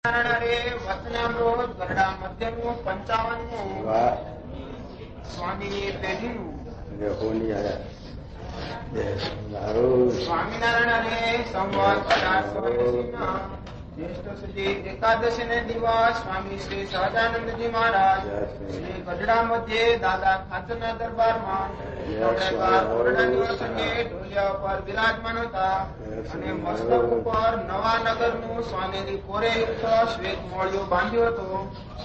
વચનામૃત ગરડા મધ્યનું 55મું સ્વામીની પેઢીનું સ્વામિનારાયણ અને સંવત 1880 જ્યેષ્ઠ સુધી એકાદશી ને દિવસ સ્વામી શ્રી સહજાનંદજી મહારાજ શ્રી ગઢડા મધ્યે દાદા ખાચરના દરબારમાં ઢોલિયા ઉપર બિરાજમાન હતા અને મસ્તક ઉપર નવાનગર નું સ્વામીની કોરે શ્વેત મોળિયું બાંધ્યો હતો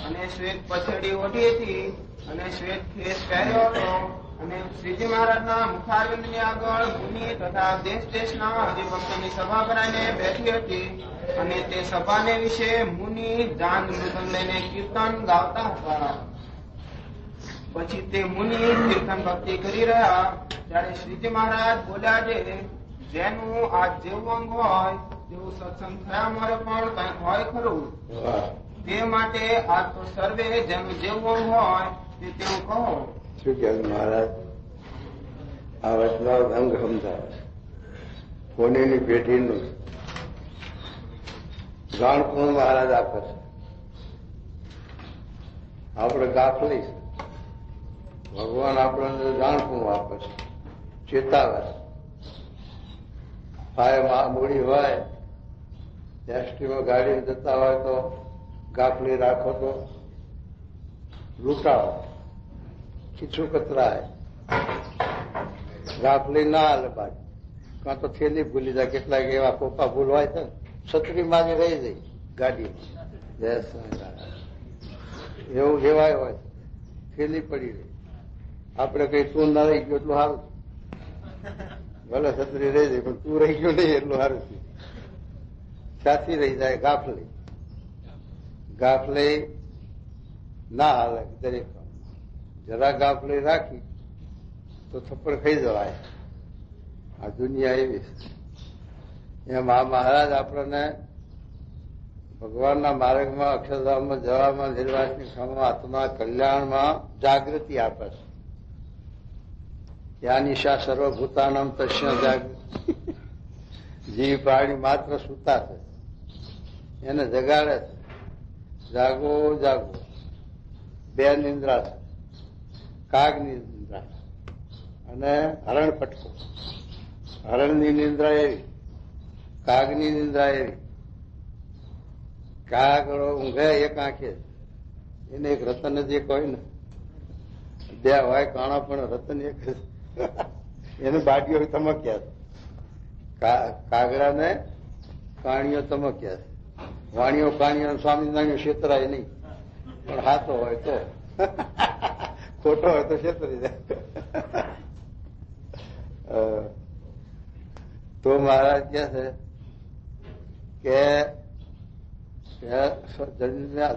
અને શ્વેત પછેડી ઓઢી હતી અને શ્વેત ખેસ પહેર્યો હતો અને શ્રીજી મહારાજના મુખારવિંદ ની આગળ મુનિ તથા દેશ દેશના હરિભક્તોની સભા ભરાઈને બેઠી હતી અને તે સભાને વિશે મુનિ જાન મૃદંગ લઈને કીર્તન ગાતા હતા. પછી તે મુનિ કીર્તન ભક્તિ કરી રહ્યા ત્યારે શ્રીજી મહારાજ બોલ્યા છે, જેનું આ જેવું અંગ હોય તેવું સત્સંગ થયા મારે પણ કઈક હોય ખરું. તે માટે આ તો સર્વે જેનું જેવું અંગ હોય તે તેવું કહો. શું કે મહારાજ આ વચનાવ અંગ સમજાવે કોનેની પેઢીનું જાણપુણ મહારાજ આપે છે. આપણે ગાફલી ભગવાન આપણને જાણપુણ આપે છે, ચેતાવે છે. ફાય મૂડી હોય એસટીમાં ગાડી જતા હોય તો ગાફલી રાખો તો લૂંટાવો, ખીચું કતરાય, ગાફલી ના હાલે બાજુ કાં તો થેલી ભૂલી જાય. કેટલાક એવા કોપા ભૂલવાય છે છત્રી માં રહી જાય ગાડી. એવું જેવાય હોય થેલી પડી રહી. આપડે કઈ તું ના રહી ગયો એટલું સારું, ભલે છત્રી રહી જાય પણ તું રહી ગયો નહીં એટલું સારું થયું. સાથી રહી જાય ગાફલી. ગાફલી ના હાલે દરેક જરા ગાફલી રાખી તો થપ્પડ ખાઈ જવાય. આ દુનિયા એવી એમ આ મહારાજ આપણને ભગવાનના માર્ગમાં અક્ષરધામમાં જવામાં નિર્વાસની ક્ષમા આત્મા કલ્યાણમાં જાગૃતિ આપે છે. યા નિશા સર્વભૂતાનામ તસ્ય જાગૃતિ. જીવ પ્રાણી માત્ર સૂતા છે એને જગાડે છે. જાગો જાગો. બે નિંદ્રા છે, કાગની નિંદ્રા અને હરણ પટકો. હરણની નિંદ્રા એવી, કાગની નિંદ્રા એવી. કાગડો ઊંઘે એક આંખે, એને એક રતન જ એક હોય ને, બે હોય કાણા પણ રતન એક એને બાડીઓ તમક્યા. કાગડાને કાણીઓ તમક્યા. વાણીઓ કાણીઓ સ્વામિનારાયણ છેતરાય નહીં, પણ હાથો હોય તો ખોટો હોય તો છેતરી જાય. તો મહારાજ કહે છે કે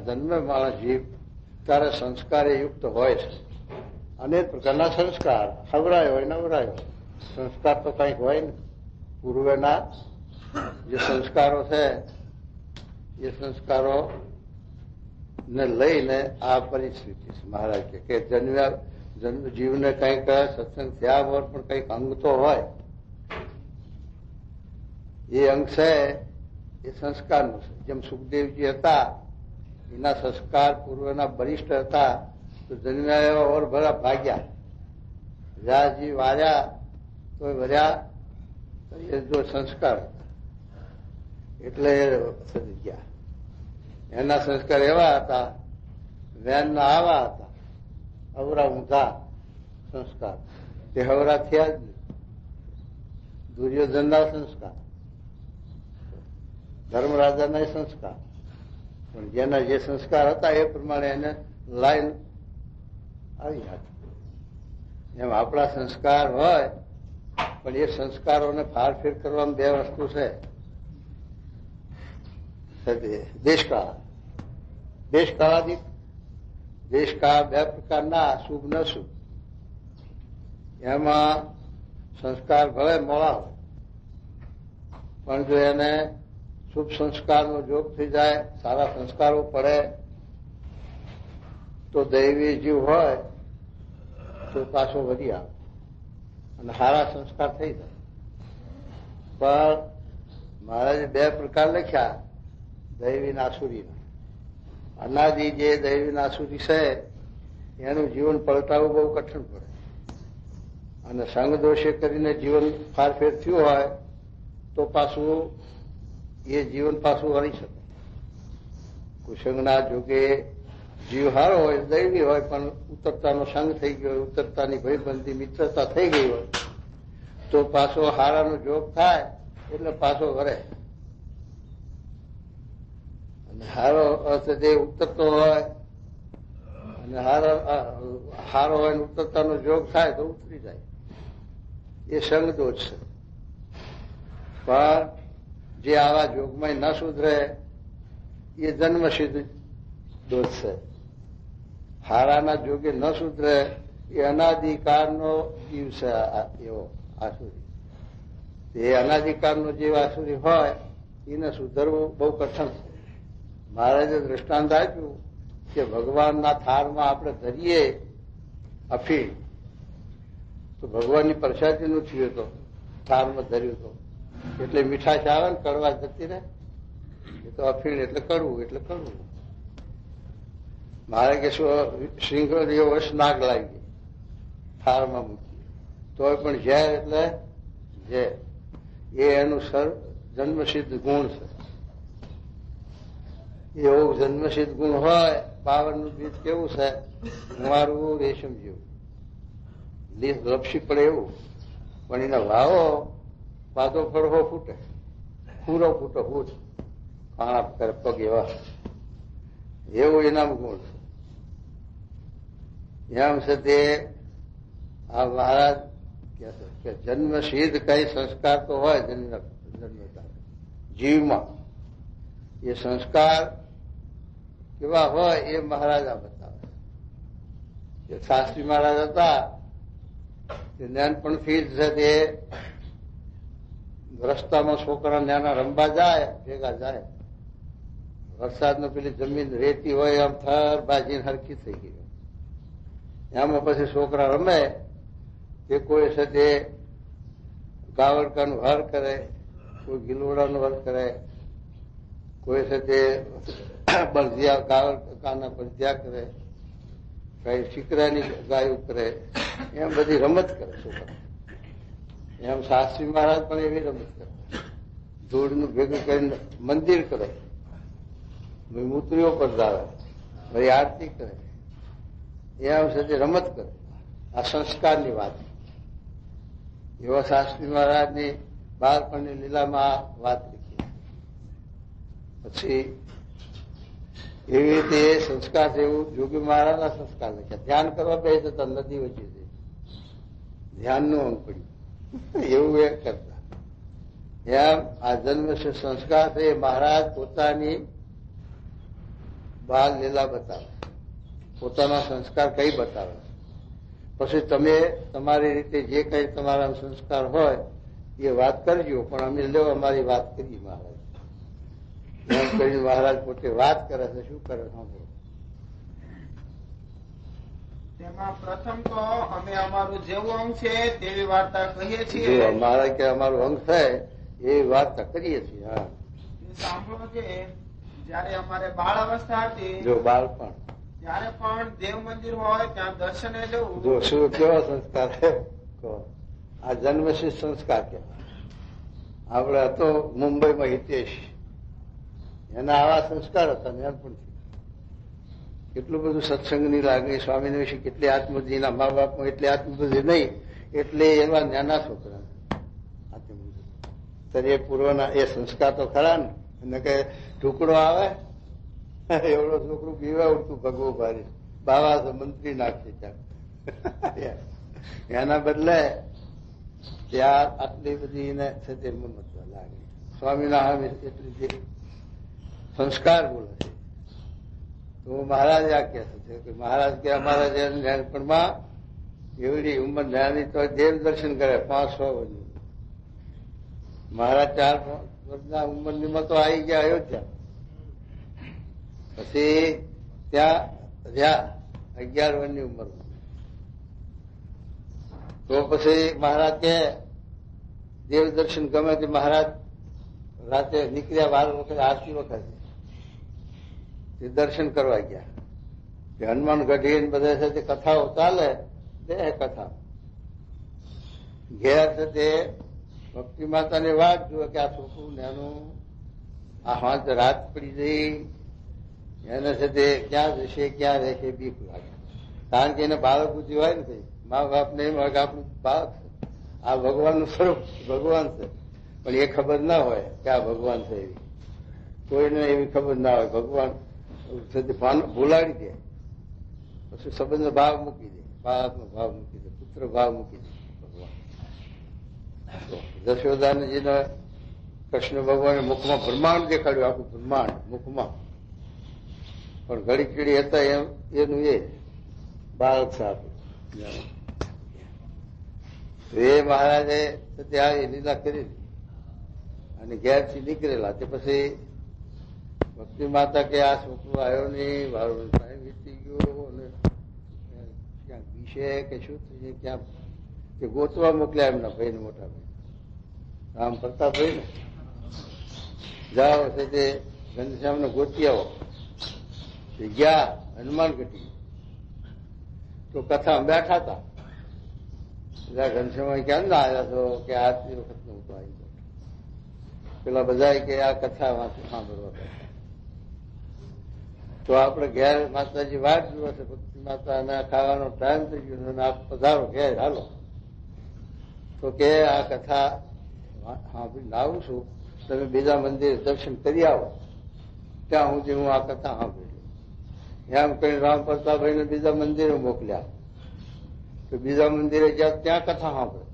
જન્મે માણસ જીવ ત્યારે સંસ્કારે યુક્ત હોય છે. અનેક પ્રકારના સંસ્કાર, ખવડાયો હોય નવરાયો. સંસ્કાર તો કંઈક હોય ને પૂર્વેના જે સંસ્કારો છે એ સંસ્કારો ને લઈને આ પરિસ્થિતિ છે. મહારાજ કે જીવને કંઈક સત્સંગ થયા વગર પણ કંઈક અંગ તો હોય. એ અંગ છે એ સંસ્કારનું છે. જેમ સુખદેવજી હતા એના સંસ્કાર પૂર્વના બલિષ્ઠ હતા તો જન્મ્યા એવા ઓર ભરા ભાગ્યા. રાજી વાર્યા તો વર્યા એ જો સંસ્કાર એટલે સદી ગયા. એના સંસ્કાર એવા હતા, વેનના આવા હતા, અવરા ઊંધા સંસ્કાર. તે હવરા થયા જ નહીં. દુર્યોધનના સંસ્કાર, ધર્મરાજાના સંસ્કાર, પણ જેના જે સંસ્કાર હતા એ પ્રમાણે એને લાઈન આવી હતી. એમ આપણા સંસ્કાર હોય પણ એ સંસ્કારોને ફારફેર કરવામાં બે વસ્તુ છે. દેશકાળ, દેશકાળાદિક. દેશકાળ બે પ્રકારના, શુભ ન શુભ. એમાં સંસ્કાર ભલે મોડા હોય પણ જો એને શુભ સંસ્કારનો જોગ થઈ જાય, સારા સંસ્કારો પડે તો દૈવી જીવ હોય તો પાછો વધી આવે અને સારા સંસ્કાર થઈ જાય. પણ મહારાજે બે પ્રકાર લખ્યા. દૈવી ને આસુરીના. અનાદિ જે દૈવી ને આસુરી છે એનું જીવન પલટાવવું બહુ કઠિન પડે. અને સંગ દોષે કરીને જીવન ફારફેર થયું હોય તો પાછું એ જીવન પાછું વળી શકે. કુસંગના જોગે જીવ હારો હોય, દૈવી હોય, પણ ઉતરતાનો સંગ થઈ ગયો હોય, ઉતરતાની ભાઈબંધી મિત્રતા થઈ ગઈ હોય તો પાછો હારાનો જોગ થાય એટલે પાછો વરે. અને હારો અર્થ જે ઉતરતો હોય અને હારો હોય ને ઉતરતાનો જોગ થાય તો ઉતરી જાય. એ સંગ દોષ છે. પણ જે આવા જોગમાં ન સુધરે એ જન્મસિદ્ધ દોષ છે. હારાના જોગે ન સુધરે એ અનાદિકાળનો જીવ છે. એવો આસુરી, એ અનાદિકાળનો જે આસુરી હોય એને સુધરવું બહુ કઠણ છે. મહારાજે દ્રષ્ટાંત આપ્યું કે ભગવાનના થાળમાં આપણે ધરીએ અફીણ, તો ભગવાનની પ્રસાદીનું થયું તો થાળમાં ધર્યું તો એટલે મીઠાશ આવે ને કડવા જતી રહે. એ તો અફીણ એટલે કડવું, એટલે કડવું. મારે કે શું શ્રીંગળ એવો વશ નાગ લાગી થાળમાં મૂકી તોય પણ ઝેર એટલે ઝેર. એ એનું જન્મસિદ્ધ ગુણ છે. એવું જન્મસિદ્ધ ગુણ હોય. બાવળનું બીજ કેવું છે? કુંવારું રેશમ જેવું, લપસી પડે એવું. પણ એને વાવો પાછો પડવો ફૂટે, પૂરો ફૂટો ફૂટ કાણા કરે પગ એવા. એવું એના ગુણ છે. એમ છે તે આ મહારાજ કહે છે કે જન્મસિદ્ધ કઈ સંસ્કાર તો હોય જન્મતા જીવમાં. એ સંસ્કાર કેવા હોય એ મહારાજા બતાવે. જે શાસ્ત્રી મહારાજ હતા તે નાનપણથી જ છે તે રસ્તામાં છોકરા નાના રમવા જાય, ભેગા જાય. વરસાદનો પેલી જમીન રેતી હોય આમ થર બાજીને હરખી થઈ ગઈ. એમાં પછી છોકરા રમે તે કોઈ છે તે ગાવડકાનું હર કરે, કોઈ ગિલોડાનું હર કરે, કોઈ છે તે બળદિયા ગાવડકાના બળદિયા કરે, કઈ શીકરાની ગાયું કરે. એમ બધી રમત કરે છોકરા. એમ શાસ્ત્રી મહારાજ પણ એવી રમત કરે. ધૂળનું ભેગું કરીને મંદિર કરે, મૂર્તિઓ પધરાવે, ભાઈ આરતી કરે. એમ છે તે રમત કરે. આ સંસ્કારની વાત. એવા શાસ્ત્રી મહારાજની બાળપણની લીલામાં વાત લીધી. પછી એવી રીતે એ સંસ્કાર છે. એવું જોગી મહારાજના સંસ્કાર લખ્યા. ધ્યાન કરવા બે જતા નદી વચ્ચે ધ્યાનનું અંગ પડ્યું એવું એ કરતા. એમ આ જન્મ સંસ્કાર છે. મહારાજ પોતાની બાળ લીલા બતાવે, પોતાના સંસ્કાર કઈ બતાવે. પછી તમે તમારી રીતે જે કઈ તમારા સંસ્કાર હોય એ વાત કરજો, પણ અમે લેવો અમારી વાત કરીએ. મહારાજ એમ કરીને મહારાજ પોતે વાત કરે છે. શું કરે સાંભળો. તેમાં પ્રથમ તો અમે અમારું જેવું અંગ છે તેવી વાર્તા કહીએ છીએ. અમારા કે અમારું અંગ છે એવી વાર્તા કરીએ છીએ. હા, સાંભળો કે જયારે અમારે બાળ અવસ્થા હતી, જો બાળપણ, ત્યારે પણ દેવ મંદિર હોય ત્યાં દર્શને જવું. જો શું કેવો સંસ્કાર છે. આ જન્મસિદ્ધ સંસ્કાર કહેવાય. આપણે હતો મુંબઈમાં હિતેશ, એના આવા સંસ્કાર હતા નાનપણથી. કેટલું બધું સત્સંગની લાગણી, સ્વામીને વિશે કેટલી આત્મબુદ્ધિ, એના મા બાપમાં એટલી આત્મબુદ્ધિ નહીં, એટલે એવા નાના છોકરા આત્મબુદ્ધિ શરીર પૂર્વના એ સંસ્કાર તો ખરા ને. એને કે ટુકડો આવે એવડો છોકરું પીવા ઉઠતું ભગવું ભારી બાવા તો મંત્રી નાખશે ત્યાં. એના બદલે ત્યાં આટલી બધી એને છે તે મમત્વ લાગે. સ્વામીના હામે એટલી જે સંસ્કાર બોલે છે. તો મહારાજ આ કહે છે કે મહારાજ કે અમારા જે નાનપણમાં એવડી ઉંમર નાની તો દેવ દર્શન કરે 500 વર્ષની. મહારાજ 4 વર્ષના ઉંમરની તો આવી ગયા અયોધ્યા. પછી ત્યાં રહ્યા 11 વર્ષની ઉંમરમાં. તો પછી મહારાજ કે દેવ દર્શન ગમે તે મહારાજ રાતે નીકળ્યા 12 વખત આરતી વખત તે દર્શન કરવા ગયા. કે હનુમાન ગઢી બધા છે તે કથાઓ ચાલે, બે કથા ઘેર છે તે ભક્તિ માતાની વાત જુએ કે આ છોકરું નાનું, આ હાથ રાત પડી જઈ, એને છે તે ક્યાં જશે ક્યાં રહેશે બીક લાગે. કારણ કે એને બાળક બુદ્ધિ હોય ને કઈ મા બાપ ને એમ હોય કે આપણું બાળક છે, આ ભગવાનનું સ્વરૂપ ભગવાન છે, પણ એ ખબર ના હોય કે આ ભગવાન છે. એવી કોઈને એવી ખબર ના હોય. ભગવાન ભૂલાડી દે, પછી સંબંધનો ભાવ મૂકી દે, બાળકનો ભાવ મૂકી દે, પુત્ર ભાવ મૂકી દે ભગવાન. જશોદાનજીને કૃષ્ણ ભગવાને મુખમાં બ્રહ્માંડ દેખાડ્યું, આખું બ્રહ્માંડ મુખમાં, પણ ઘડી કીડી હતા એનું એ બાળક સાહેબ. એ મહારાજે ત્યાં લીલા કરી અને ઘેરથી નીકળેલા. તે પછી ભક્તિ માતા કે આ છોકરો આવ્યો નહીં, મારું ટાઈમ વીતી ગયો અને ક્યાંક વિશે કે શું થયું, ક્યાં કે ગોતવા મોકલ્યા એમના ભાઈને, મોટા ભાઈ રામ પ્રતાપભાઈ ને, જાઓ છે તે ઘનશ્યામને ગોતી આવો. ગયા હનુમાન ગઢી, તો કથા બેઠા હતા. ઘનશ્યામ ક્યાં ના આવ્યા તો કે આજની વખત નું તો આવી ગયો. પેલા બધા કે આ કથા સાંભળવા બેઠા. તો આપણે ઘેર માતાજી વાત જુએ છે, ભક્તિ માતા, અને ખાવાનો ટાઈમ થઈ ગયો અને આપ પધારો ઘેર હાલો. તો કે આ કથા સાંભળીને આવું છું, તમે બીજા મંદિર દર્શન કરી આવો, ત્યાં સુધી હું આ કથા સાંભળી. એમ કઈ રામ પ્રતાપભાઈને બીજા મંદિરે મોકલ્યા. તો બીજા મંદિરે જ્યાં ત્યાં કથા સાંભળે.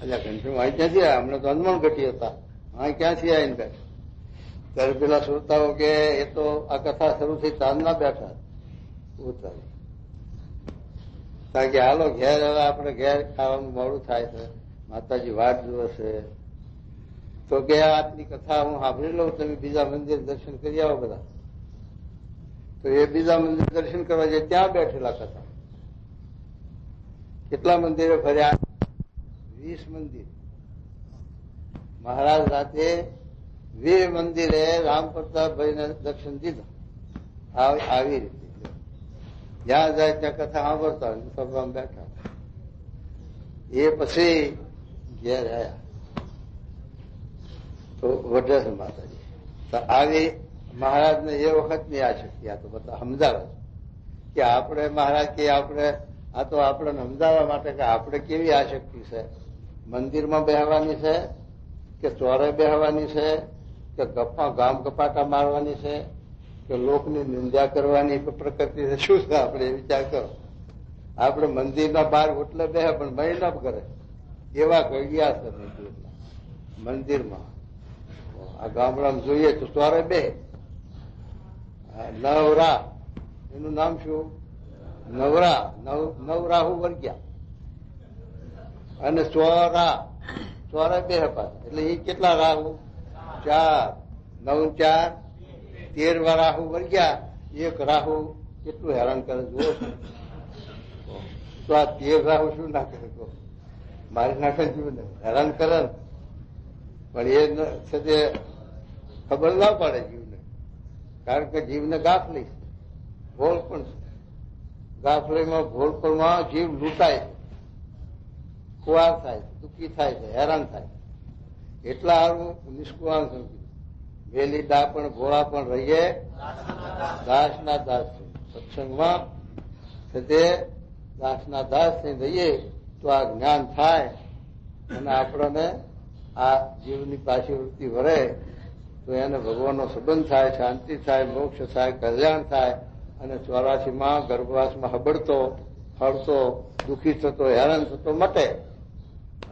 એટલે ઘનશ્યામ અહીં ક્યાંથી આવ્યા? હમણાં તો હનુમાન ગઢી હતા, અહીં ક્યાંથી આવીને બેઠા? ત્યારે પેલા શ્રોતાઓ કે એ તો આ કથા શરૂ થઈ તાંદના બેઠા ઉતારી. કારણ કે હાલો ઘેર, હવે આપણે ઘેર ખાવાનું મોડું થાય છે, માતાજી વાટ જુએ છે. તો કે આટલી કથા હું સાંભળી લઉં, તમે બીજા મંદિર દર્શન કરી આવો બધા. તો એ બીજા મંદિર દર્શન કરવા જાય, ત્યાં બેઠેલા કથા. કેટલા મંદિરે ફર્યા? 20 મંદિર. મહારાજ રાતે 20 મંદિરે રામ પ્રતાપભાઈને દર્શન દીધા. આવી રીતે જ્યાં જાય ત્યાં કથા સાંભળતા સભામાં બેઠા. એ પછી ઘેર આવ્યા તો વઢે છે માતાજી. તો આવી મહારાજને એ વખતની આ શક્તિ, આ તો બધા સમજાવે કે આપણે મહારાજ કે આપણે આ તો આપણને સમજાવવા માટે કે આપણે કેવી આ શક્તિ છે. મંદિરમાં બેહવાની છે કે ચોરે બેહવાની છે કે ગામ ગપાટા મારવાની છે કે લોકની નિંદા કરવાની પ્રકૃતિ છે, શું છે? આપણે એ વિચાર કરો. આપણે મંદિરના બહાર ઓટલે બેહે પણ મહિના કરે એવા ઘડિયા છે મંદિરમાં. આ ગામડામાં જોઈએ તો ચોરે બે નવરા, એનું નામ શું? નવરા. નવરાહુ વર્ગ્યા અને ચોરે બે પાછા. એટલે એ કેટલા રાહુ? 4. 9 4 13 રાહુ વર્ગ્યા. એક રાહુ કેટલું હેરાન કરે જુઓ. તો આ 13 રાહુ શું ના કરે? મારી નાખે જીવને હેરાન કરે ને, પણ એ છે તે ખબર ના પડે જીવને. કારણ કે જીવને ગાફલી છે, ભોળ પણ છે. ગાફલીમાં ભોળપણમાં જીવ લૂંટાય છે, ખુવાર થાય છે, દુઃખી થાય છે, હેરાન થાય. એટલા સારું નિષ્કુળાન સમજી વેલી દા પણ ભોળા પણ રહીએ દાસના દાસ છે. સત્સંગમાં તે દાસના દાસ થઈ રહીએ તો આ જ્ઞાન થાય અને આપણને આ જીવની પાછી વૃત્તિ વળે તો એને ભગવાનનો સંબંધ થાય, શાંતિ થાય, મોક્ષ થાય, કલ્યાણ થાય. અને 84માં ગર્ભવાસમાં હબડતો, હળતો, દુઃખી થતો, હેરાન થતો મટે.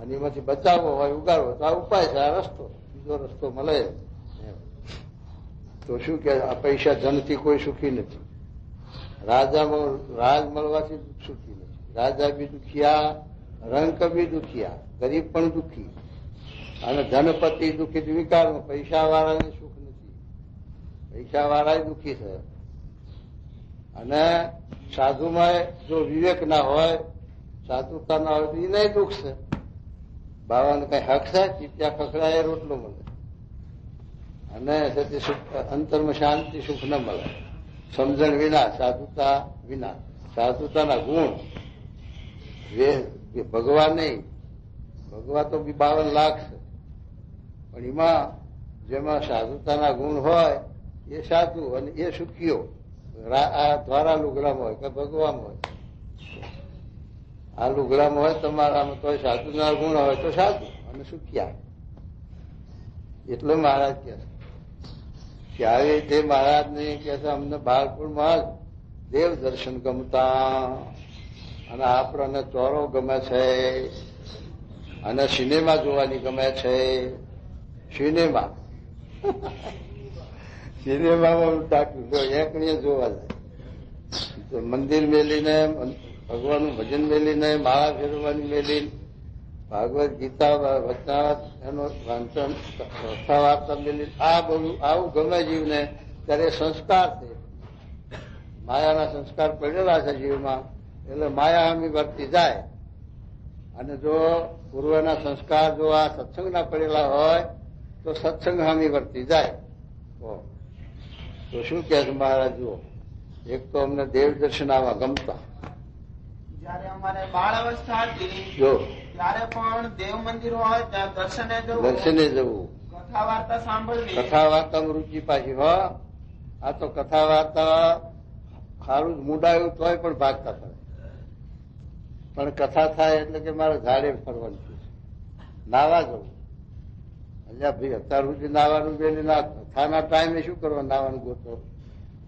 અને એમાંથી બચાવવો હોય, ઉગાડવો તો આ ઉપાય છે, આ રસ્તો. બીજો રસ્તો મળે તો શું કે આ પૈસા ધનથી કોઈ સુખી નથી. રાજામાં રાજ મળવાથી સુખી નથી. રાજા બી દુખિયા, રંક બી દુખિયા, ગરીબ પણ દુઃખી. અને ધનપતિ દુઃખી વિકારમાં. પૈસા વાળાને સુખ નથી, પૈસા વાળા દુઃખી છે. અને સાધુમાં જો વિવેક ના હોય, સાધુતા ના હોય તો એને દુઃખ છે. બાવાને કઈ હક છે? ચીપિયા ખખડાય રોટલો મળે. અને અંતરમાં શાંતિ સુખ ન મળે. સમજણ વિના, સાધુતા વિના, સાધુતાના ગુણ ભગવા નહીં. ભગવા તો 52 લાખ છે, પણ એમાં જેમાં સાધુતાના ગુણ હોય એ સાધુ અને એ સુખીઓ. આ દ્વારા લુગડામાં હોય કે ભગવામાં હોય. આ લુગડામાં હોય તમારામાં તો સાધુના ગુણ હોય તો સાધુ અને સુખિયા. એટલે મહારાજ કે છે આવી રીતે મહારાજને કે છે અમને બાળપણમાં જ દેવ દર્શન ગમતા, અને આપણને ચોરો ગમે છે, અને સિનેમા જોવાની ગમે છે. સિનેમા સિનેમામાં ડાક્યું એકણીએ જોવા જાય. મંદિર મેલીને ભગવાનનું ભજન મેલીને માળા ફેરવવાની મેલીને ભાગવત ગીતા વચનાવત એનું વાંચન કથા વાર્તા મેલી આ બધું આવું ગમે જીવને ત્યારે સંસ્કાર છે. માયાના સંસ્કાર પડેલા છે જીવમાં, એટલે માયા હમી વર્તી જાય. અને જો પૂર્વના સંસ્કાર જો આ સત્સંગના પડેલા હોય તો સત્સંગ હામી વર્તી જાય. તો શું કહે છે મહારાજ? જુઓ, એક તો અમને દેવ દર્શન આવા ગમતા. જયારે અમારે બાળ અવસ્થા હતી જો ત્યારે પણ દેવ મંદિર હોય ત્યાં દર્શને જવું, કથા વાર્તા સાંભળવી. કથા વાર્તામાં રુચિ પાછી હો. આ તો કથા વાર્તા સારું જ મૂડાયું તોય પણ ભાગતા થાય. પણ કથા થાય એટલે કે મારે ઝાડે ફરવાનું છે, નાવા જવું. અલ્યા ભાઈ અત્યાર સુધી નાવાનું બેલી ના કથાના ટાઈમે શું કરવા નાવાનું ગોતો?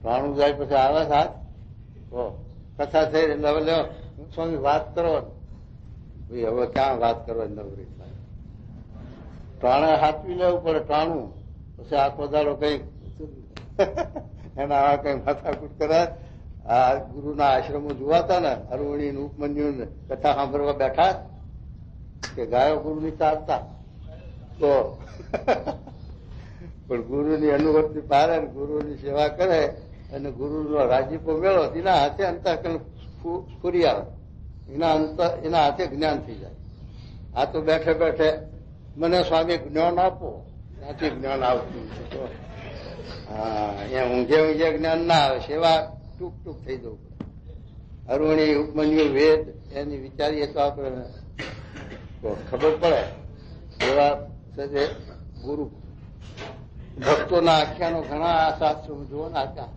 ભાણું જાય પછી આવે હાથ. કથા થઈ એટલે હવે લ્યો સ્વામી વાત કરો. ભાઈ હવે ક્યાં વાત કરવાની નવરી થાય? ટાણે હાથવી લેવું પડે ટાણું. પછી આખો દાડો કઈ એના આવા કઈ માથાકૂટ કરે. આ ગુરુના આશ્રમો જોવાતા ને, અરવણી ઉપમન્યુ કથા સાંભળવા બેઠા કે ગાયો ગુરુની ચાલતા તો પણ ગુરુની અનુભૂતિ પારે, ગુરુની સેવા કરે અને ગુરુનો રાજીપો મેળો, એના હાથે અંતઃકરણ સ્ફુરી આવે, એના હાથે જ્ઞાન થઈ જાય. આ તો બેઠે બેઠે મને સ્વામી જ્ઞાન આપો, ત્યાંથી જ્ઞાન આવતું. હા, અહીંયા ઊંઘે ઊંઘે જ્ઞાન ના આવે, સેવા ટૂંક ટૂંક થઈ જવું પડે. અરુણી ઉપમન્યુ વેદ એની વિચારીએ તો આપણે ખબર પડે. એવા ગુરુ ભક્તોના આખ્યાનો ઘણા શાસ્ત્રો જુઓ ને આખ્યા.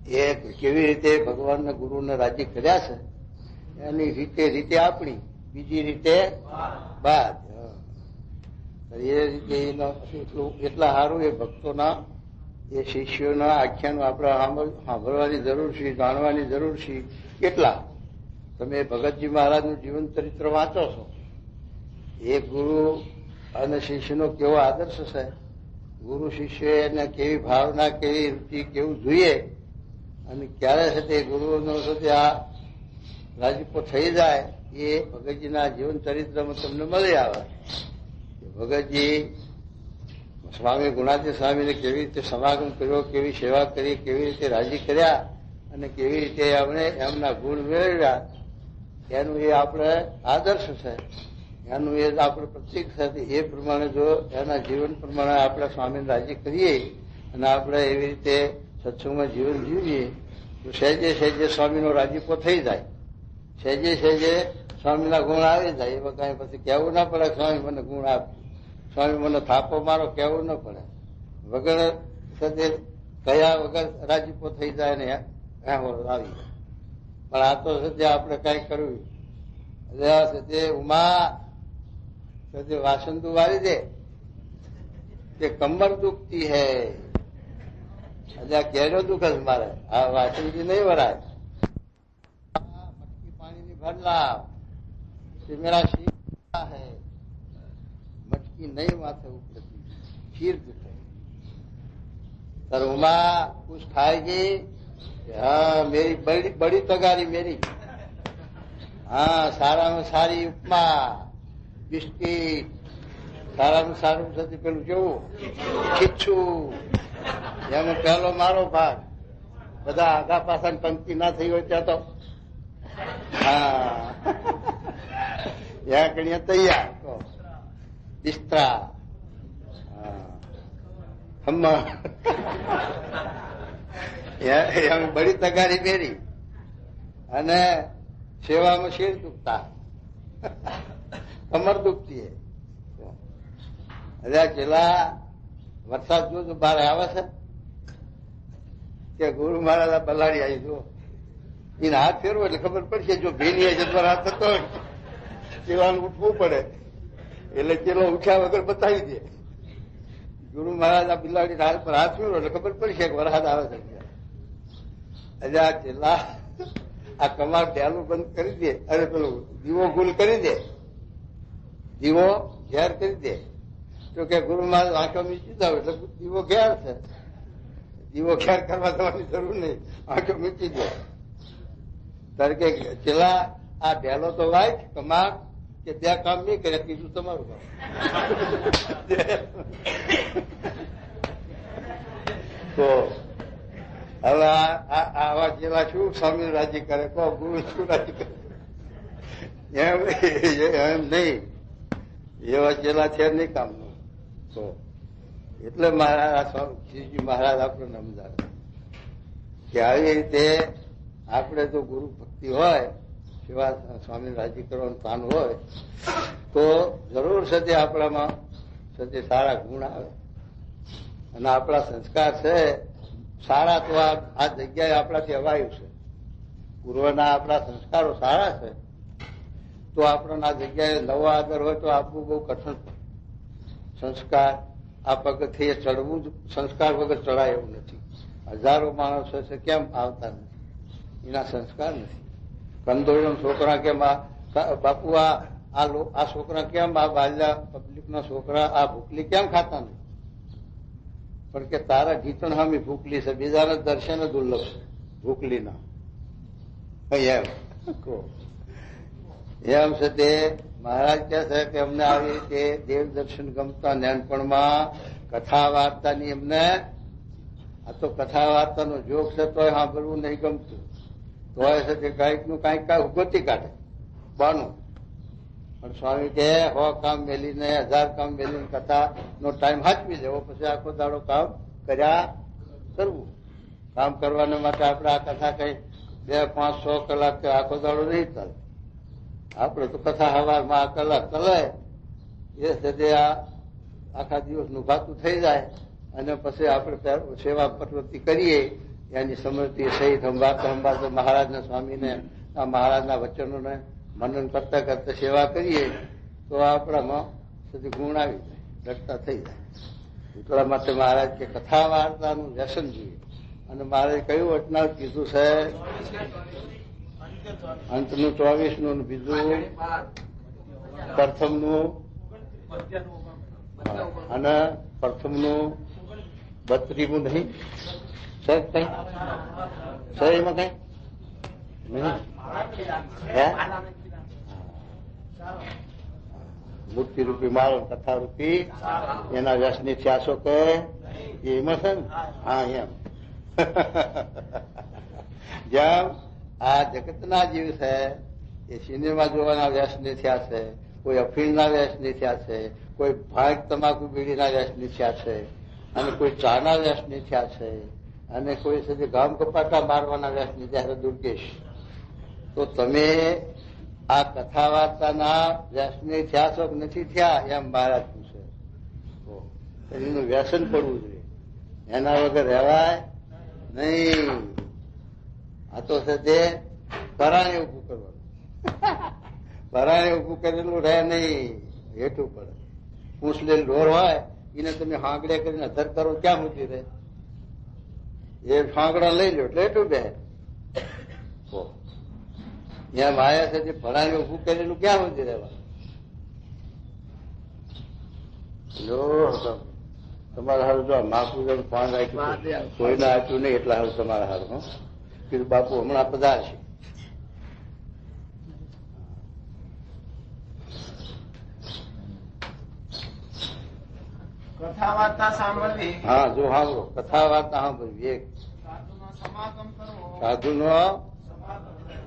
એ કેવી રીતે ભગવાનને ગુરુને રાજી કર્યા છે એની રીતે આપણી, બીજી રીતે બાદ. એ રીતે એટલા સારું એ ભક્તોના એ શિષ્યોના આખ્યાનો આપણે સાંભળવાની જરૂર છે, જાણવાની જરૂર છે. કેટલા તમે ભગતજી મહારાજનું જીવન ચરિત્ર વાંચો છો, એ ગુરુ અને શિષ્યનો કેવો આદર્શ છે. ગુરુ શિષ્ય એને કેવી ભાવના, કેવી રૂચિ, કેવું જોઈએ, અને ક્યારે છે તે ગુરુનો સાથે આ રાજીપો થઈ જાય એ ભગતજીના જીવન ચરિત્રમાં તમને મળી આવે. ભગતજી સ્વામી ગુણાતીત સ્વામીને કેવી રીતે સમાગમ કર્યો, કેવી સેવા કરી, કેવી રીતે રાજી કર્યા અને કેવી રીતે એમણે એમના ગુણ મેળવ્યા, એનું એ આપણે આદર્શ છે, એનું એ આપણે પ્રતીક છે. એ પ્રમાણે જો એના જીવન પ્રમાણે આપણે સ્વામીને રાજી કરીએ અને આપણે એવી રીતે સત્સંગમાં જીવન જીવીએ તો સહેજે સહેજે સ્વામીનો રાજીપો થઈ જાય, સહેજે સહેજે સ્વામીના ગુણ આવી જાય. એમાં કાંઈ પછી કહેવું ના પડે સ્વામી મને ગુણ આપ્યું, સ્વામી મને થાપો મારો કહેવું ન પડે. વગર સદે કયા વગર રાજીપો થઈ જાય ને આવી જાય. પણ આ તો સદ્ય આપણે કઈ કરવું સદ્ય ઉમા સદ્ય વાસંતુ વાળી દે કે કમર દુખતી હૈ. અલ્યા કેનો દુઃખ જ મારે, આ વાસંતી નહીં વરાય. મટકી પાણીની ભર લાવ, મેરા શીર હૈ. મટકી નહીં માથે ઉપડતી, શીર દુખે. तर उमा कुछ खाएगी? हाँ मेरी बड़ी तगारी मेरी. हाँ साराમાં સારી ઉપમા, બિસ્કીટ, સારામાં સારું થતી પેલું કેવું ખીચું, એમાં પહેલો મારો ભાગ. બધા આગા પાછા પંક્તિ ના થઈ હોય ત્યાં તો હા ત્યાં કણીએ તૈયાર બિસ્તરા. હા એમ બળી તગારી પહેરી અને સેવામાં શેર દુખતા, કમર દુખતી. અરે પેલા વરસાદ જો બહાર આવે છે કે ગુરુ મહારાજ બલાડી આવી જો એને હાથ ફેરવો એટલે ખબર પડશે. જો ભીની જતવાર હાથ થતો હોય ચેલાને ઉઠવું પડે એટલે ચેલો ઉઠ્યા વગર બતાવી દે. ગુરુ મહારાજ આ બિલાડી હાથ પર હાથ ફેરવો એટલે ખબર પડશે કે વરસાદ આવે છે. એટલે આ ચેલા આ કમાર ડેલું બંધ કરી દે, અરે પેલું દીવો ગુલ કરી દે, દીવો ઘેર કરી દે. તો કે ગુરુ મહારાજ આંખો મીચી જાવ એટલે દીવો ઘેર છે. દીવો ઘેર કરવા જવાની જરૂર નહીં, આંખો મીચી દે. ત્યારે કે ચેલા આ ડેલો તો વાય કમાર કે ત્યાં કામ નહીં કરે, કીધું તમારું કામ. તો હવે આવા જેવા શું સ્વામી રાજી કરે, કહો ગુરુ શું રાજી કરે? એમ નહીં, એવા જેલા છે નહીં કામનું. તો એટલે મહારાજ શ્રીજી મહારાજ આપણને સમજાવે કે આવી રીતે આપણે જો ગુરુ ભક્તિ હોય, સેવા સ્વામી રાજી કરવાનું સ્થાન હોય તો જરૂર છે આપણામાં છે સારા ગુણ આવે. અને આપણા સંસ્કાર છે સારા, તો આ જગ્યાએ આપણાથી અવાયું છે. પૂર્વના આપણા સંસ્કારો સારા છે તો આપણને આ જગ્યાએ નવો આદર હોય તો આપવું બહુ કઠણ. સંસ્કાર આ પગથિયે ચડવું જ સંસ્કાર વગર ચડાય એવું નથી. હજારો માણસો છે કેમ આવતા નથી? એના સંસ્કાર નથી. કંદોળીના છોકરા કેમ બાપુ આ છોકરા કેમ આ બાલ્યા પબ્લિકના છોકરા આ ભૂખલી કેમ ખાતા નથી? પણ કે તારા ગીતણ હામી ભૂખલી છે, બીજાના દર્શન દુર્લભ છે ભૂખલીના. એમ છે તે મહારાજ કહે છે કે અમને આવી રીતે દેવ દર્શન ગમતા. નાનપણમાં કથા વાર્તાની એમને, આ તો કથા વાર્તાનો જોગ છે તોય સાંભળવું નહીં ગમતું. તોય છે તે કાંઈક નું કાંઈક ગોતી કાઢે બાનું. પણ સ્વામી કે 100 કામ મેલીને 1000 કામ મેલીને કથા નો ટાઈમ હાચવી દેવો, પછી આખો દાડો કામ કર્યા કરવું. કામ કરવાને માટે આપણે આ કથા કઈ 2, 5, 6 કલાક કે આખો દાડો નહીં ચાલે. આપણે તો કથા સવારમાં કલાક ચલાય એ છે આખા દિવસનું ભાતું થઈ જાય. અને પછી આપણે સેવા પ્રવૃત્તિ કરીએ, એની સમૃદ્ધિ સહિત સંભાળતા મહારાજના સ્વામીને આ મહારાજના વચનોને મનન કરતા કરતા સેવા કરીએ તો આપણામાં સુધી ગુણ આવી જાય, દ્રઢતા થઈ જાય. એટલા માટે મહારાજ કે કથા વાર્તાનું વ્યસન જોઈએ. અને મહારાજ કયું વચનાર કીધું છે? અંતનું 24નું, બીજું પ્રથમનું, અને પ્રથમનું 32મું નહીં સાહેબ? કઈ સાહેબ એમાં કઈ નહીં? મૂર્તિ રૂપી મારો કથા રૂપી એના વ્યસની થયા કે એમાં છે ને? હા, એમ. જેમ આ જગતના જીવ છે એ સિનેમા જોવાના વ્યસની થયા છે, કોઈ અફીણના વ્યસની થયા છે, કોઈ ભાગ તમાકુ બીડીના વ્યસની થયા છે, અને કોઈ ચાના વ્યસની થયા છે, અને કોઈ સુધી ગામ કપાટા મારવાના વ્યસની થયા. દુર્ગેશ, તો તમે આ કથા વાર્તાના વ્યસની થયા છો કે નથી થયા? એમ મહારાજ પૂછે. એનું વ્યસન પડવું જોઈએ, એના વગર રહેવાય નહીં. આ તો છે તે પરાણે ઉભું કરવાનું. પરાણે ઉભું કરેલું રહે નહીં, હેઠું પડે. પૂછલેલ ઢોર હોય એને તમે હાંકડે કરીને અધર કરો, ક્યાં મૂકી રહે? એ હાંકડા લઈ લો એટલે હેઠું બે. ત્યાં માયા છે જે ભરાને ઉભું કરેલું ક્યાં સુધી રહેવા? તમારા હારું જો મહાપૂજન પાન રાખ્યું, કોઈને આપ્યું નહીં એટલા હારું તમારા હારું. કીધું બાપુ હમણાં પધારશે. કથા વાર્તા સાંભળવી. હા, જો સાંભળો, કથા વાર્તા સાંભળવી. એક સાધુનો સમાગમ કરવો. સાધુનો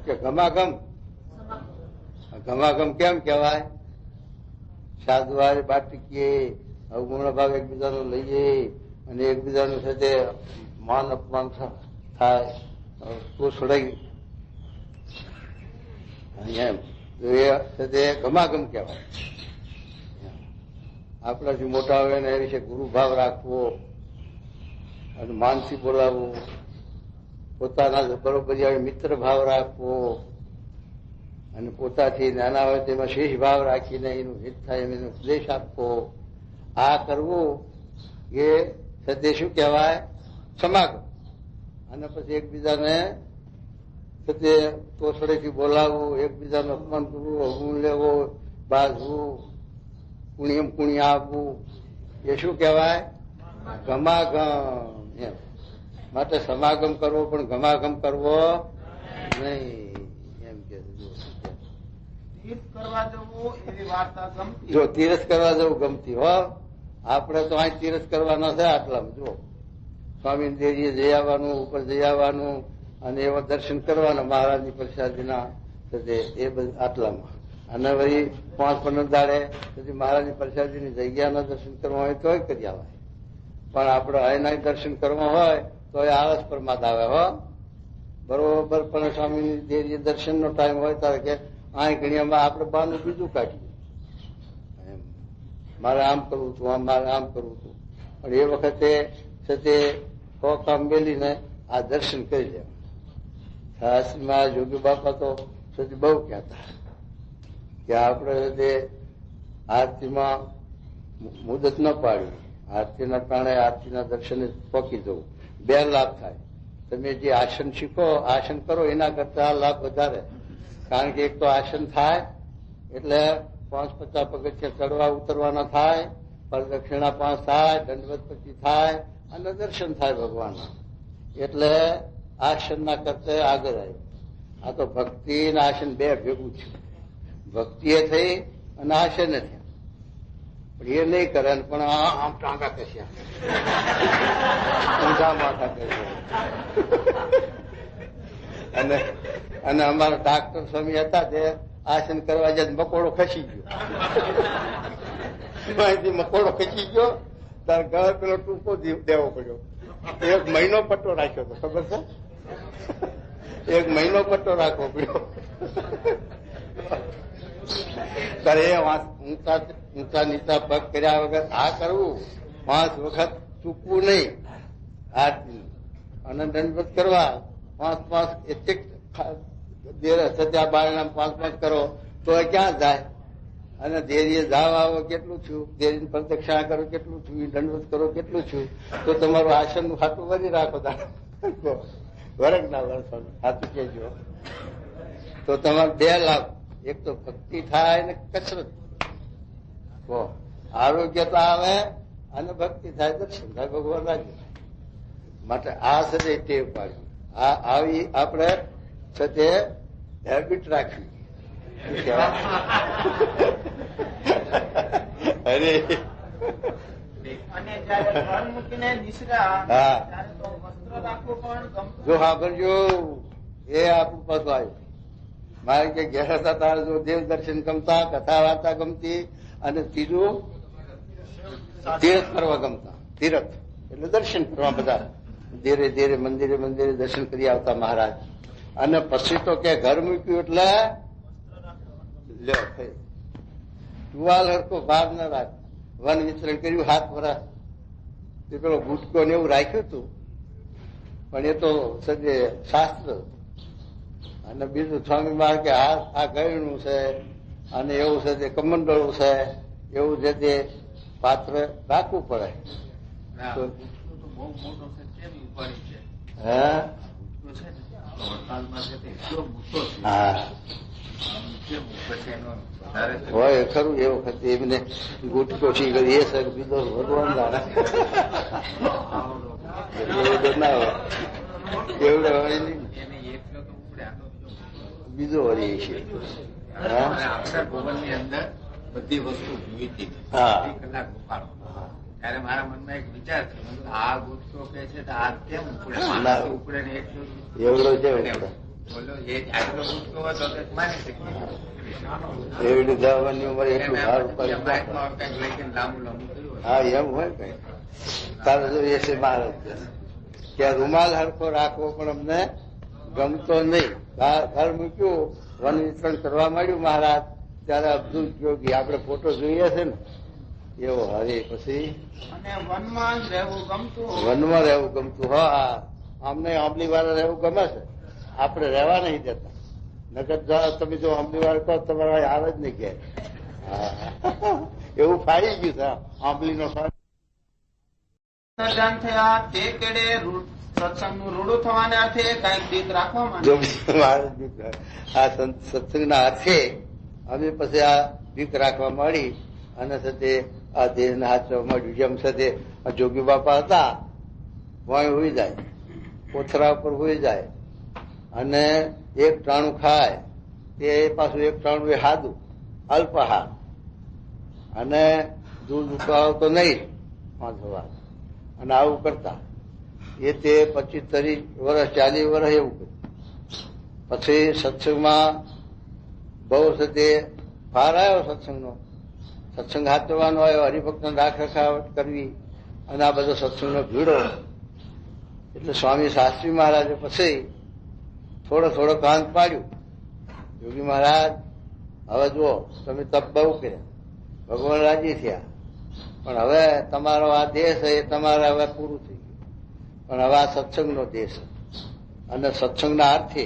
કે ગમાગમ? ગમાગમ કેમ કહેવાય? સાધુ વાળી બાટકીએ અવગુણ ભાવ એકબીજાનો લઈએ, અને એકબીજાનું છે તે માન અપમાન થાય તો છોડાઈ એમ તો એ છે તે ગમાગમ કહેવાય. આપણાથી મોટા હોય ને એ વિશે ગુરુભાવ રાખવો અને માનથી બોલાવવું, પોતાના બરોબરિયા મિત્ર ભાવ રાખવો અને પોતાથી નાના હોય તેમાં શેષ ભાવ રાખીને એનું હિત થાય એનો ઉપદેશ આપવો. આ કરવું એ સત્ય શું કહેવાય? સમાગમ. અને પછી એકબીજાને સત્ય તોછડેથી બોલાવવું, એકબીજાનું અપમાન કરવું, અવગુણ લેવો, બાજવું, કુણિયમ કુણિયા આપવું, એ શું કહેવાય? ગમાગમ. એમ માટે સમાગમ કરવો પણ ગમાગમ કરવો નહીં. એમ કે જો તીરથ કરવા જવું ગમતી હો, આપણે તો અહીં તીરથ કરવાના છે આટલામાં. જો સ્વામી દેવીએ જઈ આવવાનું, ઉપર જઈ આવવાનું અને એવા દર્શન કરવાના મહારાજની પ્રસાદીના એ બધું આટલામાં. અને વળી 5-15 દાડે પછી મહારાજની પ્રસાદીની જગ્યાના દર્શન કરવા હોય તોય કરી આવાય. પણ આપણે અહીંના દર્શન કરવા હોય તો એ આળસ પ્રમાદ આવે હો. બરોબર પણ સ્વામીની દેવીએ દર્શનનો ટાઈમ હોય ત્યારે કે અહીં ઘણીમાં આપણે બહારનું બીજું કાઢીએ. મારે આમ કરવું હતું, મારે આમ કરવું હતું. પણ એ વખતે છે તે કામ મેલીને આ દર્શન કરી લે. શાસ્ત્રીમાં જોગી બાપા તો સુધી બહુ કહેતા કે આપણે તે આરતીમાં મુદત ન પાડવી, આરતીના ટાણે આરતીના દર્શને પહોંચી જવું. 2 લાભ થાય. તમે જે આસન શીખો, આસન કરો એના કરતા લાભ વધારે. કારણ કે એક તો આસન થાય એટલે 5-50 પગથિયા ચડવા ઉતરવાના થાય, પ્રદક્ષિણા 5 થાય, દંડવત પછી થાય અને દર્શન થાય ભગવાનના. એટલે આસનના કરતા આગળ આવ્યું. આ તો ભક્તિ અને આસન 2 ભેગું છે. ભક્તિએ થઈ અને આસને થયા. પણ એ નહીં કરે પણ આમ ટાંગા કસ્યા, ઊંધા માથા કર્યા. અને અમારા ડાક્ટર સ્વામી હતા તે આસન કરવા જાય મકોડો ખસી ગયો. અહીંથી મકોડો ખસી ગયો તાર ગળે પેલો ટૂંકો દેવો પડ્યો. 1 મહિનો પટ્ટો રાખ્યો હતો, ખબર છે? 1 મહિનો પટ્ટો રાખવો પડ્યો. કરે ઊંચા નીચા પગ કર્યા વગર આ કરવું, 5 વખત ચૂકવું નહીં આરતી અને દંડવત કરવા. 5-5 એક સત્યા બારણા 5-5 કરો તો ક્યાં જાય? અને ધૈર્ય જાવ આવો કેટલું છું, ધૈર્ય પ્રદક્ષિણા કરો કેટલું છું, દંડવત કરો કેટલું છું. તો તમારું આસન નું ખાતું વરી રાખો. વરગ ના વર્ષવાનું ખાતું કેજો. તો તમારે 2 લાભ. એક તો ભક્તિ થાય ને કસરત, આરોગ્યતા આવે અને ભક્તિ થાય, દર્શન થાય, ભગવાન રાજી. માટે આ સદે ટેવ પાડવી. આવી આપણે સદે હેબિટ રાખવી. અરે જો સાંભળજો, એ આપણું પાછું આવ્યું. મારે કે ઘેર હતા તારે જો દેવ દર્શન ગમતા, કથા વાર્તા ગમતી, અને ત્રીજું તીરથ કરવા ગમતા. તીરથ એટલે દર્શન કરવા બધા ધીરે ધીરે મંદિરે દર્શન કરી આવતા મહારાજ. અને પછી તો કે ઘર મૂક્યું એટલે લ્યો થઈ ટુવાલ હરકો ભાર ન રાખ. વન વિતરણ કર્યું 7 વર્ષ. તે પેલો ગુટકો ને એવું રાખ્યું હતું, પણ એ તો સજે શાસ્ત્ર. અને બીજું સ્વામી માર કે આ ગયણું છે અને એવું છે તે કમંડળું છે, એવું છે તે પાત્ર રાખવું પડે. હોય ખરું. એ વખતે એમને ગુટકો શી કરી એ સર બીજો ભગવાન જાણે ના હોય એવડે હોય નહીં. બીજો વળી છે. ભવનની અંદર બધી વસ્તુ જોઈ હતી. કલાક ઉપાડો ત્યારે મારા મનમાં એક વિચાર છે, આ ગુટકો કે છે તો આ કેમ ઉપડે ને એવડો છે. બોલો એ આટલો ગુટકો હતો તો માની શકીએ. એવડી જવાની ઉંમર એટલું સારું કઈક લઈને લાંબુ કર્યું. હા એમ હોય કઈ તારે જોઈએ છે મહારાજ કે રૂમાલ હરખો રાખવો પણ અમને ગમતો નહીં. ઘર મૂક્યું, વન વિતરણ કરવા માંડ્યું મહારાજ, ત્યારે અબ્દુલ જોગી આપણે ફોટો જોઈએ છે ને એવો હવે પછી વનમાં રહેવું ગમતું. હા, અમને આંબલી વાળા રહેવું ગમે છે, આપણે રહેવા નહીં દેતા. નગર તમે જો આંબલી વાળા કહો તમારા આવે જ નહીં કે એવું ફાડી ગયું છે આંબલી નો થયા તે કેડે સત્સંગનું રૂડું થવાને અર્થે કઈક બીક રાખવામાં આ સત્સંગના અર્થે અમે પછી આ બીક રાખવા માંડી અને સાથે આ દેહને હાથવા માંડ્યું. જેમ સાથે જોગી બાપા હતા વાય હોઈ જાય, કોથરા ઉપર હોઈ જાય અને એક ટાણું ખાય તે પાછું એક ટાણું એ હાદું અલ્પહાર અને દૂધ ઉકાળતો નહીં 5 વાર અને આવું કરતા. એ તે 25-30 વર્ષ 40 વર્ષ એવું કર્યું. પછી સત્સંગમાં બહુ સાથે ભાર આવ્યો સત્સંગનો. સત્સંગ હાથવાનો આવ્યો, હરિભક્તને રાખ રખાવટ કરવી અને આ બધો સત્સંગનો ભીડો. એટલે સ્વામી શાસ્ત્રી મહારાજે પછી થોડો કાન પાડ્યું. યોગી મહારાજ હવે જુઓ તમે તપ બહુ કર્યા, ભગવાન રાજી થયા, પણ હવે તમારો આ દેશ એ તમારે હવે પૂરું થઈ ગયું. પણ હવે આ સત્સંગનો દેશ અને સત્સંગના અર્થે,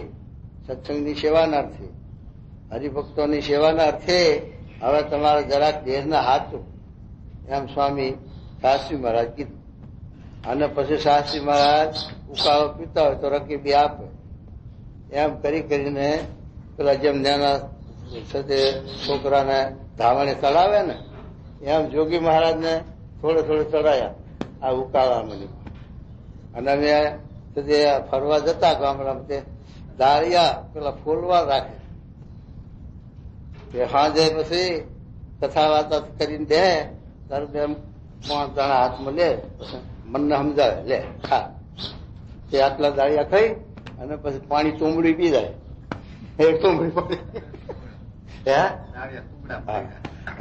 સત્સંગની સેવાના અર્થે, હરિભક્તોની સેવાના અર્થે હવે તમારે જરાક દેશના હાથું એમ સ્વામી શાસ્ત્રી મહારાજ કીધું. અને પછી શાસ્ત્રી મહારાજ ઉકાળો પીતા હોય તો રકીબી આપે. એમ કરીને પેલા જેમ નાના સાથે છોકરાને ધાવણે ચડાવે ને એમ જોગી મહારાજને થોડે ચડાયા આ ઉકાળામાં. અને અમે ફરવા જતા ગામડામાં તે દાળિયા પેલા ફૂલવા રાખે સાંજે પછી કથા વાર્તા કરીને દે ત્યારે એમ 5 દાણા હાથમાં લે, મનને સમજાવે લે ખા. તે આટલા દાળિયા ખાઈ અને પછી પાણી ચોમડી પી જાય. એક ચોમડી પાણી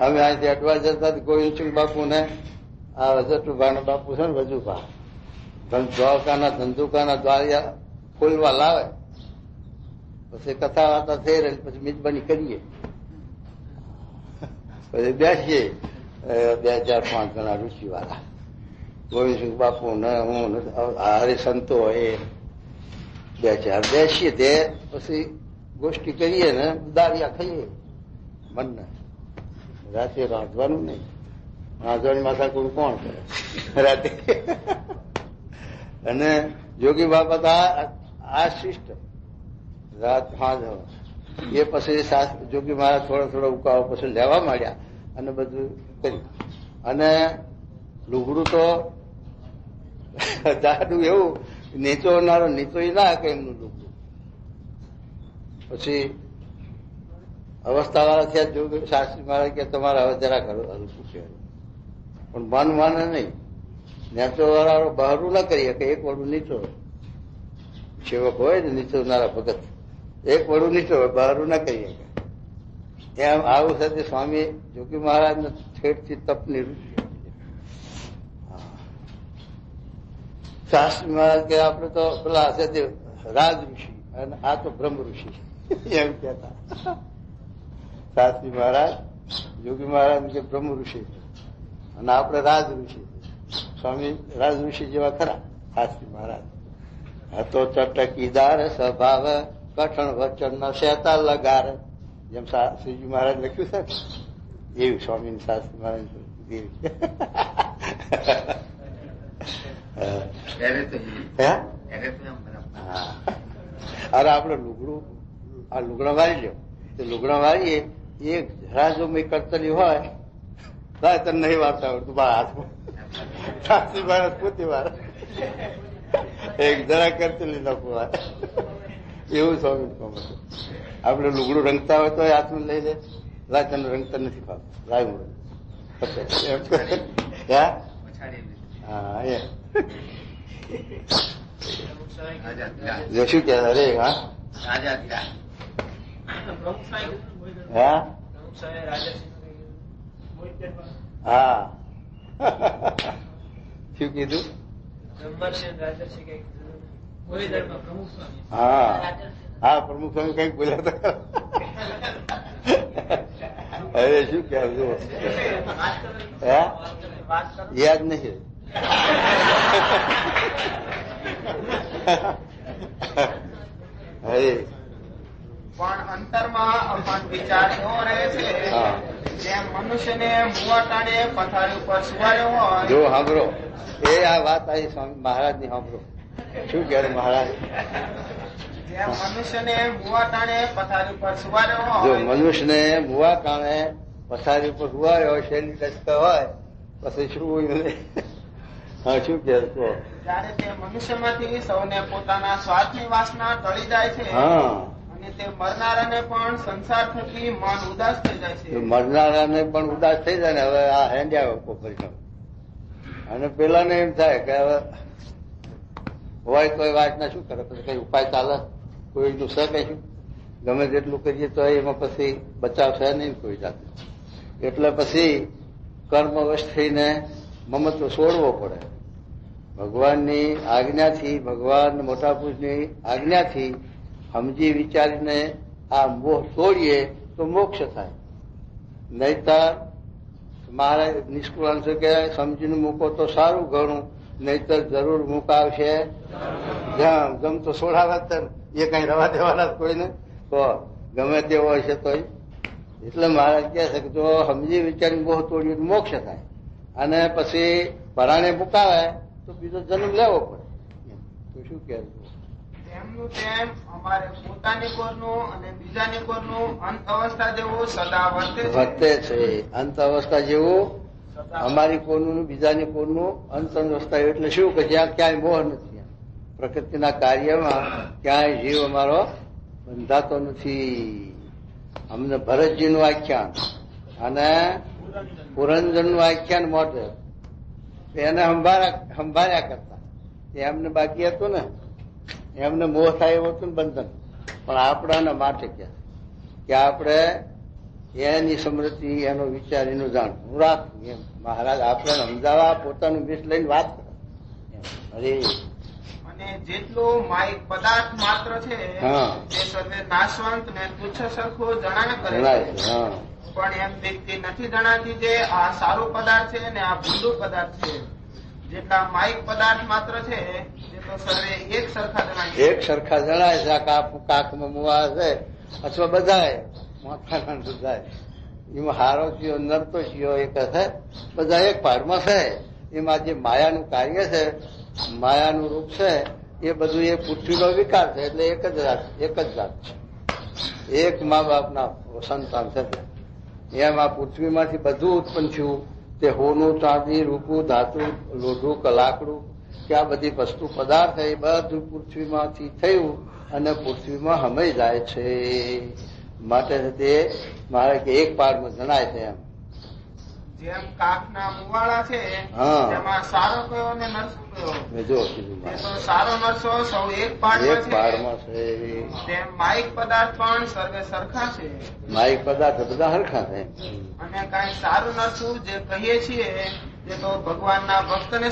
અમે અહીંથી અટવા જતા ગોવિંદસિંહ બાપુ ને આ જટુભા બાપુ છે ને વજુભા દ્વારકાના ધંધુકાના દ્વારિયા ખોલવા લાવે. પછી કથા વાર્તા થઈ રહી, પછી મિજબાની કરીએ, પછી બેસીએ 2, 4, 5 જણા ઋષિ વાળા, ગોવિંદસિંહ બાપુ ને હું હરિસંતો એ 2, 4 બેસીએ. તે પછી ગોષ્ઠી કરીએ ને દાળિયા ખાઈએ. મનને રાતે રાંધવાનું નહીં, રાંધવાની માથાકૂટ કોણ કરે રાતે. અને જોગી બાપા આ શિષ્ટ રાત 5 એ પછી જોગી મહારાજ થોડો ઉકાળો પછી લેવા માંડ્યા અને બધું કર્યું. અને લુગડું તો જાડું એવું નીચોનારો નીચો ના કે એમનું લુગડું. પછી અવસ્થા વાળા થયા જોગી શાસ્ત્રી મહારાજ કે તમારે હવે જરાક હલકું કહેવાય, પણ મન માને નહીં. નેચો વાળા બહારું ના કરીએ કે એક વડું નીચો સેવક હોય ને નીચોનારા ભગત, એક વડું નીચો હોય બહારું ના કરીએ એમ. આવું સાથે સ્વામી જોગી મહારાજ ને ઠેઠથી તપની ઋષિ. શાસ્ત્રી મહારાજ કે આપણે તો પેલા સાથે રાજ ઋષિ અને આ તો બ્રહ્મ ઋષિ એમ કહેતા. શાસ્ત્રી મહારાજ જોગી મહારાજ કે બ્રહ્મ ઋષિ અને આપણે રાજ ઋષિ. સ્વામી રાજ ઋષિ જેવા ખરા શાસ્ત્રી મહારાજ. હતો ચટકીદાર સ્વભાવ, કઠણ વચન ન શેતા લગાર. જેમ શ્રીજી મહારાજ લખ્યું છે એવું સ્વામી શાસ્ત્રી મહારાજ. અરે આપડે લુગડું આ લુગડા વાળી લ્યો, લુગડા વાળીએ એક જરા જો મેં કરતલી હોય તને નહીં વાર્તા આવડતું મારા હાથમાં. શાસ્ત્રી મહારાજ પોતે વાર એક જરા કરતલી લખવું એવું સ્વામી કામ હતું. આપડે લુગડું રંગતા હોય તો હાથમાં લઈ લે, રાય તને રંગતા નથી ફાવતું રાય મું શું કે અરે હા હા શું કીધું? હા હા, પ્રમુખ સ્વામી કઈક બોલ્યા હતા. હવે શું કહેવું? યાદ નહીં. હવે પણ અંતરમાં અપન વિચાર એવો રહે છે જેમ મનુષ્યને મુવાટાને પથારી ઉપર સુવાડ્યો હોય. જો સાંભળો, એ આ વાત આવી સ્વામી મહારાજ ની સાંભળો. શું કહે મહારાજ? જેમ મનુષ્યને મુવાટાને પથારી ઉપર સુવાડ્યો હોય. જો મનુષ્યને મુવાટાણે પથારી ઉપર સુવાડ્યો હોય, શેરડી ટચકા હોય, પછી શું હોય? હા, શું કહે? જયારે તે મનુષ્યમાંથી સૌને પોતાના સ્વાર્થની વાસના ટળી જાય છે. હા, અને તે મરનારાને પણ સંસાર થકી મન ઉદાસ થઈ જાય છે. મરનારાને પણ ઉદાસ થઈ જાય ને. હવે આ હેંડ્યા પરિણામ. અને પેલાને એમ થાય કે હવે હોય કોઈ વાતના શું કરે, પછી કઈ ઉપાય ચાલે? કોઈનું છે કઈ? ગમે તેટલું કરીએ તો એમાં પછી બચાવ છે નહીં કોઈ જાતે. એટલે પછી કર્મવશ થઈને મમત્વ છોડવો પડે. ભગવાનની આજ્ઞાથી, ભગવાન મોટા પુરુષની આજ્ઞાથી સમજી વિચારીને આ મોહ છોડીએ તો મોક્ષ થાય. નહીતર મહારાજ નિષ્કુળાંશ કે સમજીને મૂકો તો સારું ઘણું, નહીતર જરૂર મુકાવશે જમ તો છોડાવે. એ કઈ રવા દેવાના કોઈને તો ગમે તેવો હોય છે તોય. એટલે મહારાજ કહે છે કે જો સમજી વિચારીને મોહ તોડીએ તો મોક્ષ થાય. અને પછી પરાણે મુકાવે તો બીજો જન્મ લેવો પડે. તો શું કહેવું? તેમનું તેમ અમારે પોતાની કોરનું અને બીજાની કોરનું અંત અવસ્થા જેવું સદા વર્તે છે. અંત અવસ્થા જેવું અમારી કોરનું, બીજાની કોરનું અંત અવસ્થા. એટલે શું કે જ્યાં ક્યાંય મોહ નથી. પ્રકૃતિના કાર્યમાં ક્યાંય જીવ અમારો બંધાતો નથી. અમને ભરતજીનું આખ્યાન અને પુરંજનનું આખ્યાન મોટે એને સંભાળ્યા કરતા. એમને બાકી હતું ને, એમને મોહ થાય એવું હતું ને બંધન. પણ આપણાને માટે કે આપણે એની સ્મૃતિ, એનો વિચાર, એનું જાણ હું રાખું. એમ મહારાજ આપણે સમજાવવા પોતાનું વિષ લઈને વાત કરે. અરે અને જેટલું માહિક પદાર્થ માત્ર છે તે સર્વે નાશવંત ને તુચ્છ સરખું જણાને કરે છે. પણ એમ વ્યક્તિ નથી જણાતી જે આ સારું પદાર્થ છે ને આ ભૂંડું પદાર્થ છે. જેટલા માહિક પદાર્થ માત્ર છે તે તો સર્વે એક સરખા જણાય છે. એક સરખા જણાય છે. કાકમાં મુવા છે અથવા બધાય માથાના બધાય એમાં હારો થયો, નરતો થયો, એક છે બધા એક પાડમાં છે. એમાં જે માયાનું કાર્ય છે, માયાનું રૂપ છે, એ બધું એ પૃથ્વીનો વિકાર છે. એટલે એક જ જાત છે. એક મા બાપના સંતાન છે. એમ આ પૃથ્વીમાંથી બધું ઉત્પન્ન થયું. તે હોનું, ચાંદી, રૂપું, ધાતુ, લોઢું, લાકડું કે આ બધી વસ્તુ પદાર્થ એ બધું પૃથ્વીમાંથી થયું અને પૃથ્વીમાં હમાઈ જાય છે. માટે તે મારે કે એક પાડમાં જણાય છે. એમ જેમ કાકના મુવાળા છે તેમાં સારો કયો અને નરસો કયો? જો કીધું સારો નરસો સૌ એક પાડમાં છે. તેમ માઇક પદાર્થ પણ સર્વે સરખા છે. માઇક પદાર્થ બધા સરખા છે. અને કઈ સારું નરસું જે કહીએ છીએ તે તો ભગવાનના ભક્તને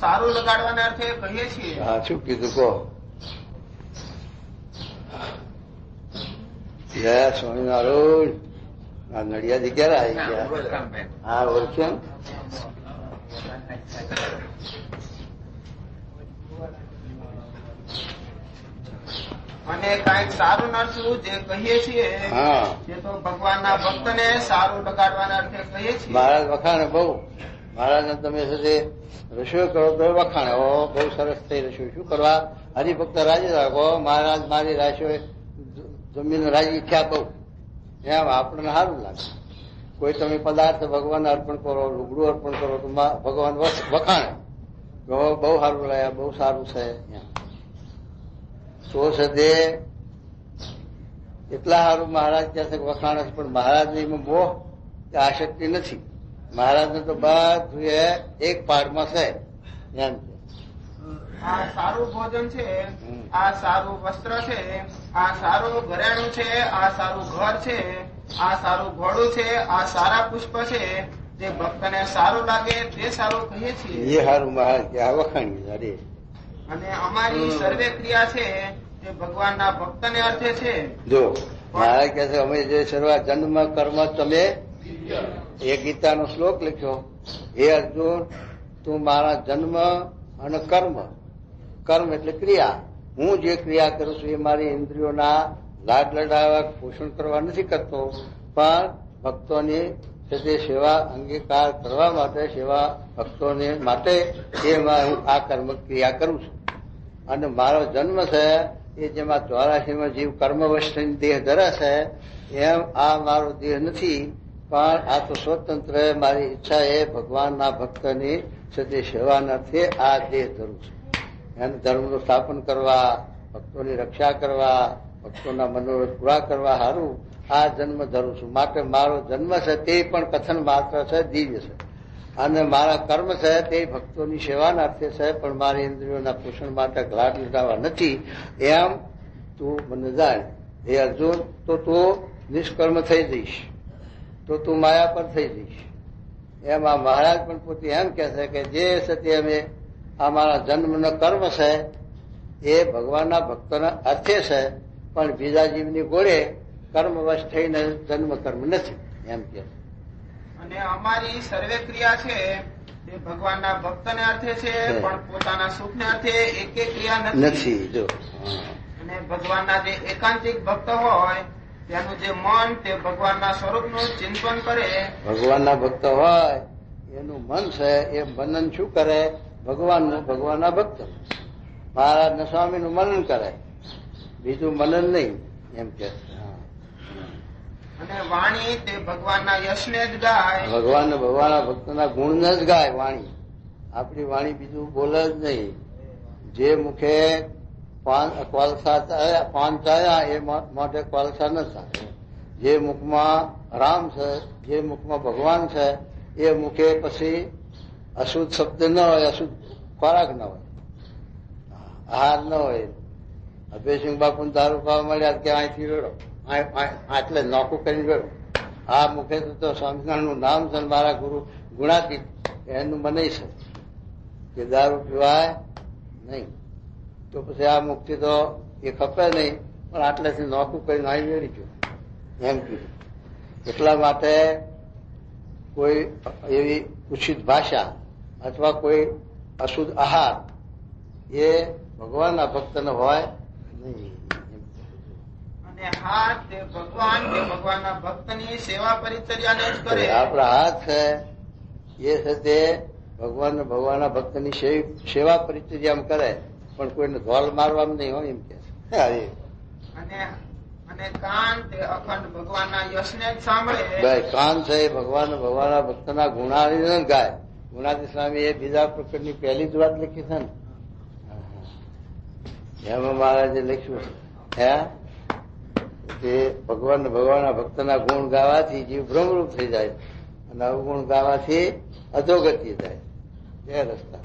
સારું લગાડવાના અર્થે કહીએ છીએ. હા, શું કીધું કહો? જય સ્વામિનારાયણ. આ નડિયાદી ક્યારે આવી ગયા? હા, ઓળખ્યા. અને કઈક સારું નરસું જે કહીએ છીએ તે તો ભગવાનના ભક્તને સારું લગાડવાના અર્થે કહીએ છીએ. મહારાજ વખાણે બહુ. મહારાજને તમે રસોઈ કરો તો વખાણે બહુ સરસ થઈ રસોઈ. શું કરવા? હરિભક્ત રાજી રાખો. મહારાજ મારી રાશિઓ જમીન રાજી થયા બહુ. એમ આપણને સારું લાગે. કોઈ તમે પદાર્થ ભગવાનને અર્પણ કરો, લુગડું અર્પણ કરો તો ભગવાન વખાણે બહુ સારું લાગ્યા, બહુ સારું છે. તો છે તે એટલા સારું મહારાજ કહે છે વખાણે છે. પણ મહારાજને એમાં મોહ કે આસક્તિ નથી. મહારાજને તો બધું એક પાડમાં છે. એમ આ સારું ભોજન છે, આ સારું વસ્ત્ર છે, આ સારું ઘરેણું છે, આ સારું ઘર છે, આ સારું ઘોડું છે, આ સારા પુષ્પ છે, જે ભક્તને સારું લાગે તે સારું કહીએ છીએ, એ સારું મહારાજ કે આ વખાણી અરે. અને અમારી સર્વે ક્રિયા છે તે ભગવાનના ભક્તને અર્થે છે. જો મહારાજ કહે છે અમે જે સર્વા જન્મ કર્મ તમે એ ગીતાનો શ્લોક લખ્યો, હે અર્જુન તું મારા જન્મ અને કર્મ, કર્મ એટલે ક્રિયા, હું જે ક્રિયા કરું છું એ મારી ઇન્દ્રિયોના લાડ લડાવવા પોષણ કરવા નથી કરતો, પણ ભક્તોની તે સેવા અંગીકાર કરવા માટે, સેવા ભક્તોને માટે એમાં હું આ કર્મ ક્રિયા કરું છું. અને મારો જન્મ છે એ જેમાં 84માં જીવ કર્મવશ થઈને દેહ ધરે છે એમ આ મારો દેહ નથી, પણ આ તો સ્વતંત્ર મારી ઈચ્છા એ ભગવાનના ભક્તની સતી સેવાનાર્થે આ દેહ ધરું છું. એને ધર્મનું સ્થાપન કરવા, ભક્તોની રક્ષા કરવા, ભક્તોના મનોરથ પૂરા કરવા સારું આ જન્મ ધરું છું. માટે મારો જન્મ છે તે પણ કથન માત્ર છે, દિવ્ય છે, અને મારા કર્મ છે તે ભક્તોની સેવાનાર્થે છે, પણ મારી ઇન્દ્રિયોના પોષણ માટે લાડ લડાવવા નથી. એમ તું મને જાણ હે અર્જુન, તો તું નિષ્કર્મ થઈ જઈશ, તો તું માયા પર થઈ જઈશ. એમ આ મહારાજ પણ પોતે એમ કે છે કે જે છે તે અમે આ મારા જન્મનો કર્મ છે એ ભગવાનના ભક્તોના અર્થે છે, પણ બીજા જીવની ગોળે કર્મવશ થઈને જન્મ કર્મ નથી એમ કે. અને અમારી સર્વે ક્રિયા છે તે ભગવાનના ભક્તને અર્થે છે, પણ પોતાના સુખને અર્થે એક ક્રિયા નથી. જો અને ભગવાનના જે એકાંતિક ભક્ત હોય તેનું જે મન તે ભગવાનના સ્વરૂપનું ચિંતન કરે. ભગવાનના ભક્ત હોય એનું મન છે એ મનન શું કરે? ભગવાનનું, ભગવાનના ભક્ત મહારાજના સ્વામીનું મનન કરે, બીજું મનન નહીં એમ કે. અને વાણી તે ભગવાનના યશને જ ગાય. ભગવાનના ભક્તના ગુણને જ ગાય વાણી. આપણી વાણી બીજું બોલે જ નહીં. જે મુખે પાન ચાયા એ માટે કોલસા ન થાય. જે મુખમાં રામ છે, જે મુખમાં ભગવાન છે એ મુખે પછી અશુદ્ધ શબ્દ ન હોય, અશુદ્ધ ખોરાક ન હોય, આહાર ન હોય. અભયસિંહ બાપુ દારૂ પાવા મળ્યા કે અહીંથી વેડો, આટલે નોખું કરીને વેડો. આ મુખે તો સ્વામિનારાયણનું નામ છે, મારા ગુરુ ગુણાતીત એનું મને છે કે દારૂ પીવાય નહીં. તો પછી આ મુક્તિ તો એ ખપે નહીં, પણ આટલેથી નોખું કરીને અહીં વેડી ગયું એમ કીધું. એટલા માટે કોઈ એવી કુછિત ભાષા અથવા કોઈ અશુદ્ધ આહાર એ ભગવાનના ભક્તને હોય નહીં. અને હાથ તે ભગવાન કે ભગવાનના ભક્તની સેવા પરિચર્યાને જ કરે. આપણા હાથ છે એ છે તે ભગવાનના ભક્તની સેવા પરિચર્યા કરે, પણ કોઈને ધોલ મારવામાં નહીં હોય એમ કે. અને કાન તે અખંડ ભગવાનના યશને જ સાંભળે. કાન છે એ ભગવાનના ભક્તના ગુણાને ગાય. ગુણાતી સ્વામી એ બીજા પ્રકરણની પહેલી જ વાત લખી છે ને, એમાં મહારાજે લખ્યું હે કે ભગવાનના ભક્તના ગુણ ગાવાથી જીવ ભ્રમરૂપ થઈ જાય, અને અવગુણ ગાવાથી અધોગતિ જાય. એ રસ્તા.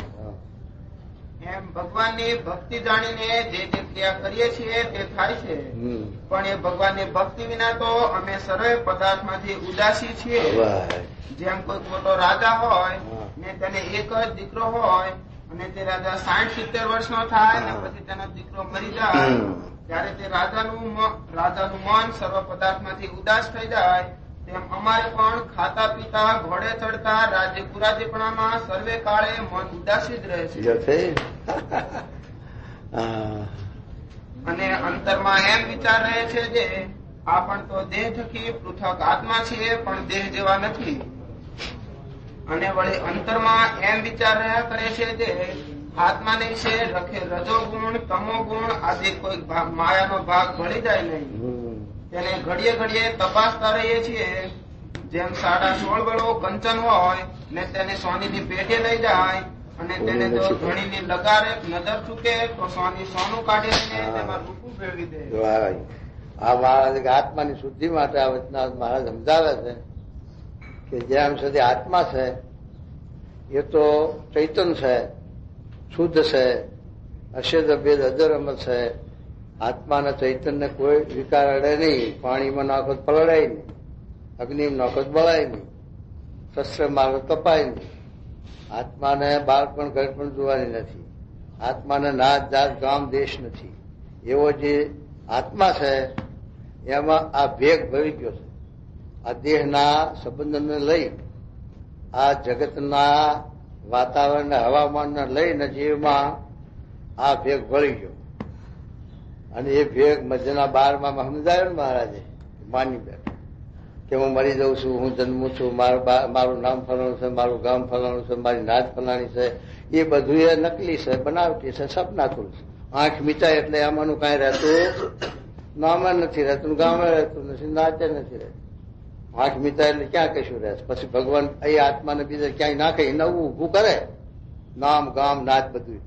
એમ ભગવાનની ભક્તિ જાણીને જે ક્રિયા કરીએ છીએ તે થાય છે, પણ એ ભગવાનની ભક્તિ વિના તો અમે સર્વે પદાર્થમાંથી ઉદાસી છીએ. જેમ કોઈ મોટો રાજા હોય ને તેને એક જ દીકરો હોય, અને તે રાજા 60-70 વર્ષનો થાય ને પછી તેનો દીકરો મરી જાય, ત્યારે તે રાજાનું મન સર્વ પદાર્થમાંથી ઉદાસ થઈ જાય. તેમ અમારે પણ ખાતા પીતા, ઘોડે ચડતા, રાજ્ય પુરાજીપણામાં સર્વે કાળે મન ઉદાસી જ રહે છે. અને અંતરમાં એમ વિચાર રહે છે જે આપણ તો દેહ થકી પૃથક આત્મા છીએ, પણ દેહ જેવા નથી. અને વળી અંતરમાં એમ વિચાર રહ્યા કરે છે જે આત્માને વિશે રજો ગુણ, તમો ગુણ આદિ કોઈ માયાનો ભાગ ભળી જાય નહીં. તેને ઘડીએ ઘડીએ તપાસતા રહીએ છીએ. જેમ 16.5 વડો કંચન હોય ને તેને સોનીની પેઢે લઈ જાય, અને તેને જો ઘણીની લગારે નજર ચૂકે તો સોનું કાઢીને તેમાં રૂપું ફેરવી દે. આ મહારાજ આત્માની શુદ્ધિ માટે આ વચના મહારાજ સમજાવે છે કે જેમ સુધી આત્મા છે એ તો ચૈતન છે, શુદ્ધ છે, અશેદ અભેદ અજર અમર છે. આત્માના ચૈતન્ય કોઈ વિકાર અડે નહીં. પાણીમાં નાખો પલળાય નહીં, અગ્નિમાં નાખો બળાય નહીં. શસ્ત્ર માર્ગ કપાય નહીં. આત્માને બાળપણ ઘડપણ જોવાની નથી. આત્માને નાત જાત ગામ દેશ નથી. એવો જે આત્મા છે એમાં આ ભેગ ભરી ગયો છે. આ દેહના સંબંધને લઈ, આ જગતના વાતાવરણ હવામાનને લઈને જીવમાં આ ભેગ ભળી ગયો. અને એ ભેગ મધ્યના 12માં સમજાયો ને મહારાજે, માની બેઠો કે હું મરી જાઉં છું, હું જન્મું છું, મારું નામ ફલાણું છે, મારું ગામ ફલાણું છે, મારી નાત ફલાણી છે. એ બધું એ નકલી છે, બનાવટી છે, સપનાકુલ છે. આંખ મીચાય એટલે આમાંનું કાંઈ રહેતું નામ નથી રહેતું, ગામે રહેતું નથી, નાચે નથી રહેતું. આંખ મીચાય એટલે ક્યાં કશું રહે? પછી ભગવાન એ આત્માને બીજે ક્યાંય નાખે, નવું ઊભું કરે, નામ ગામ નાચ બધું.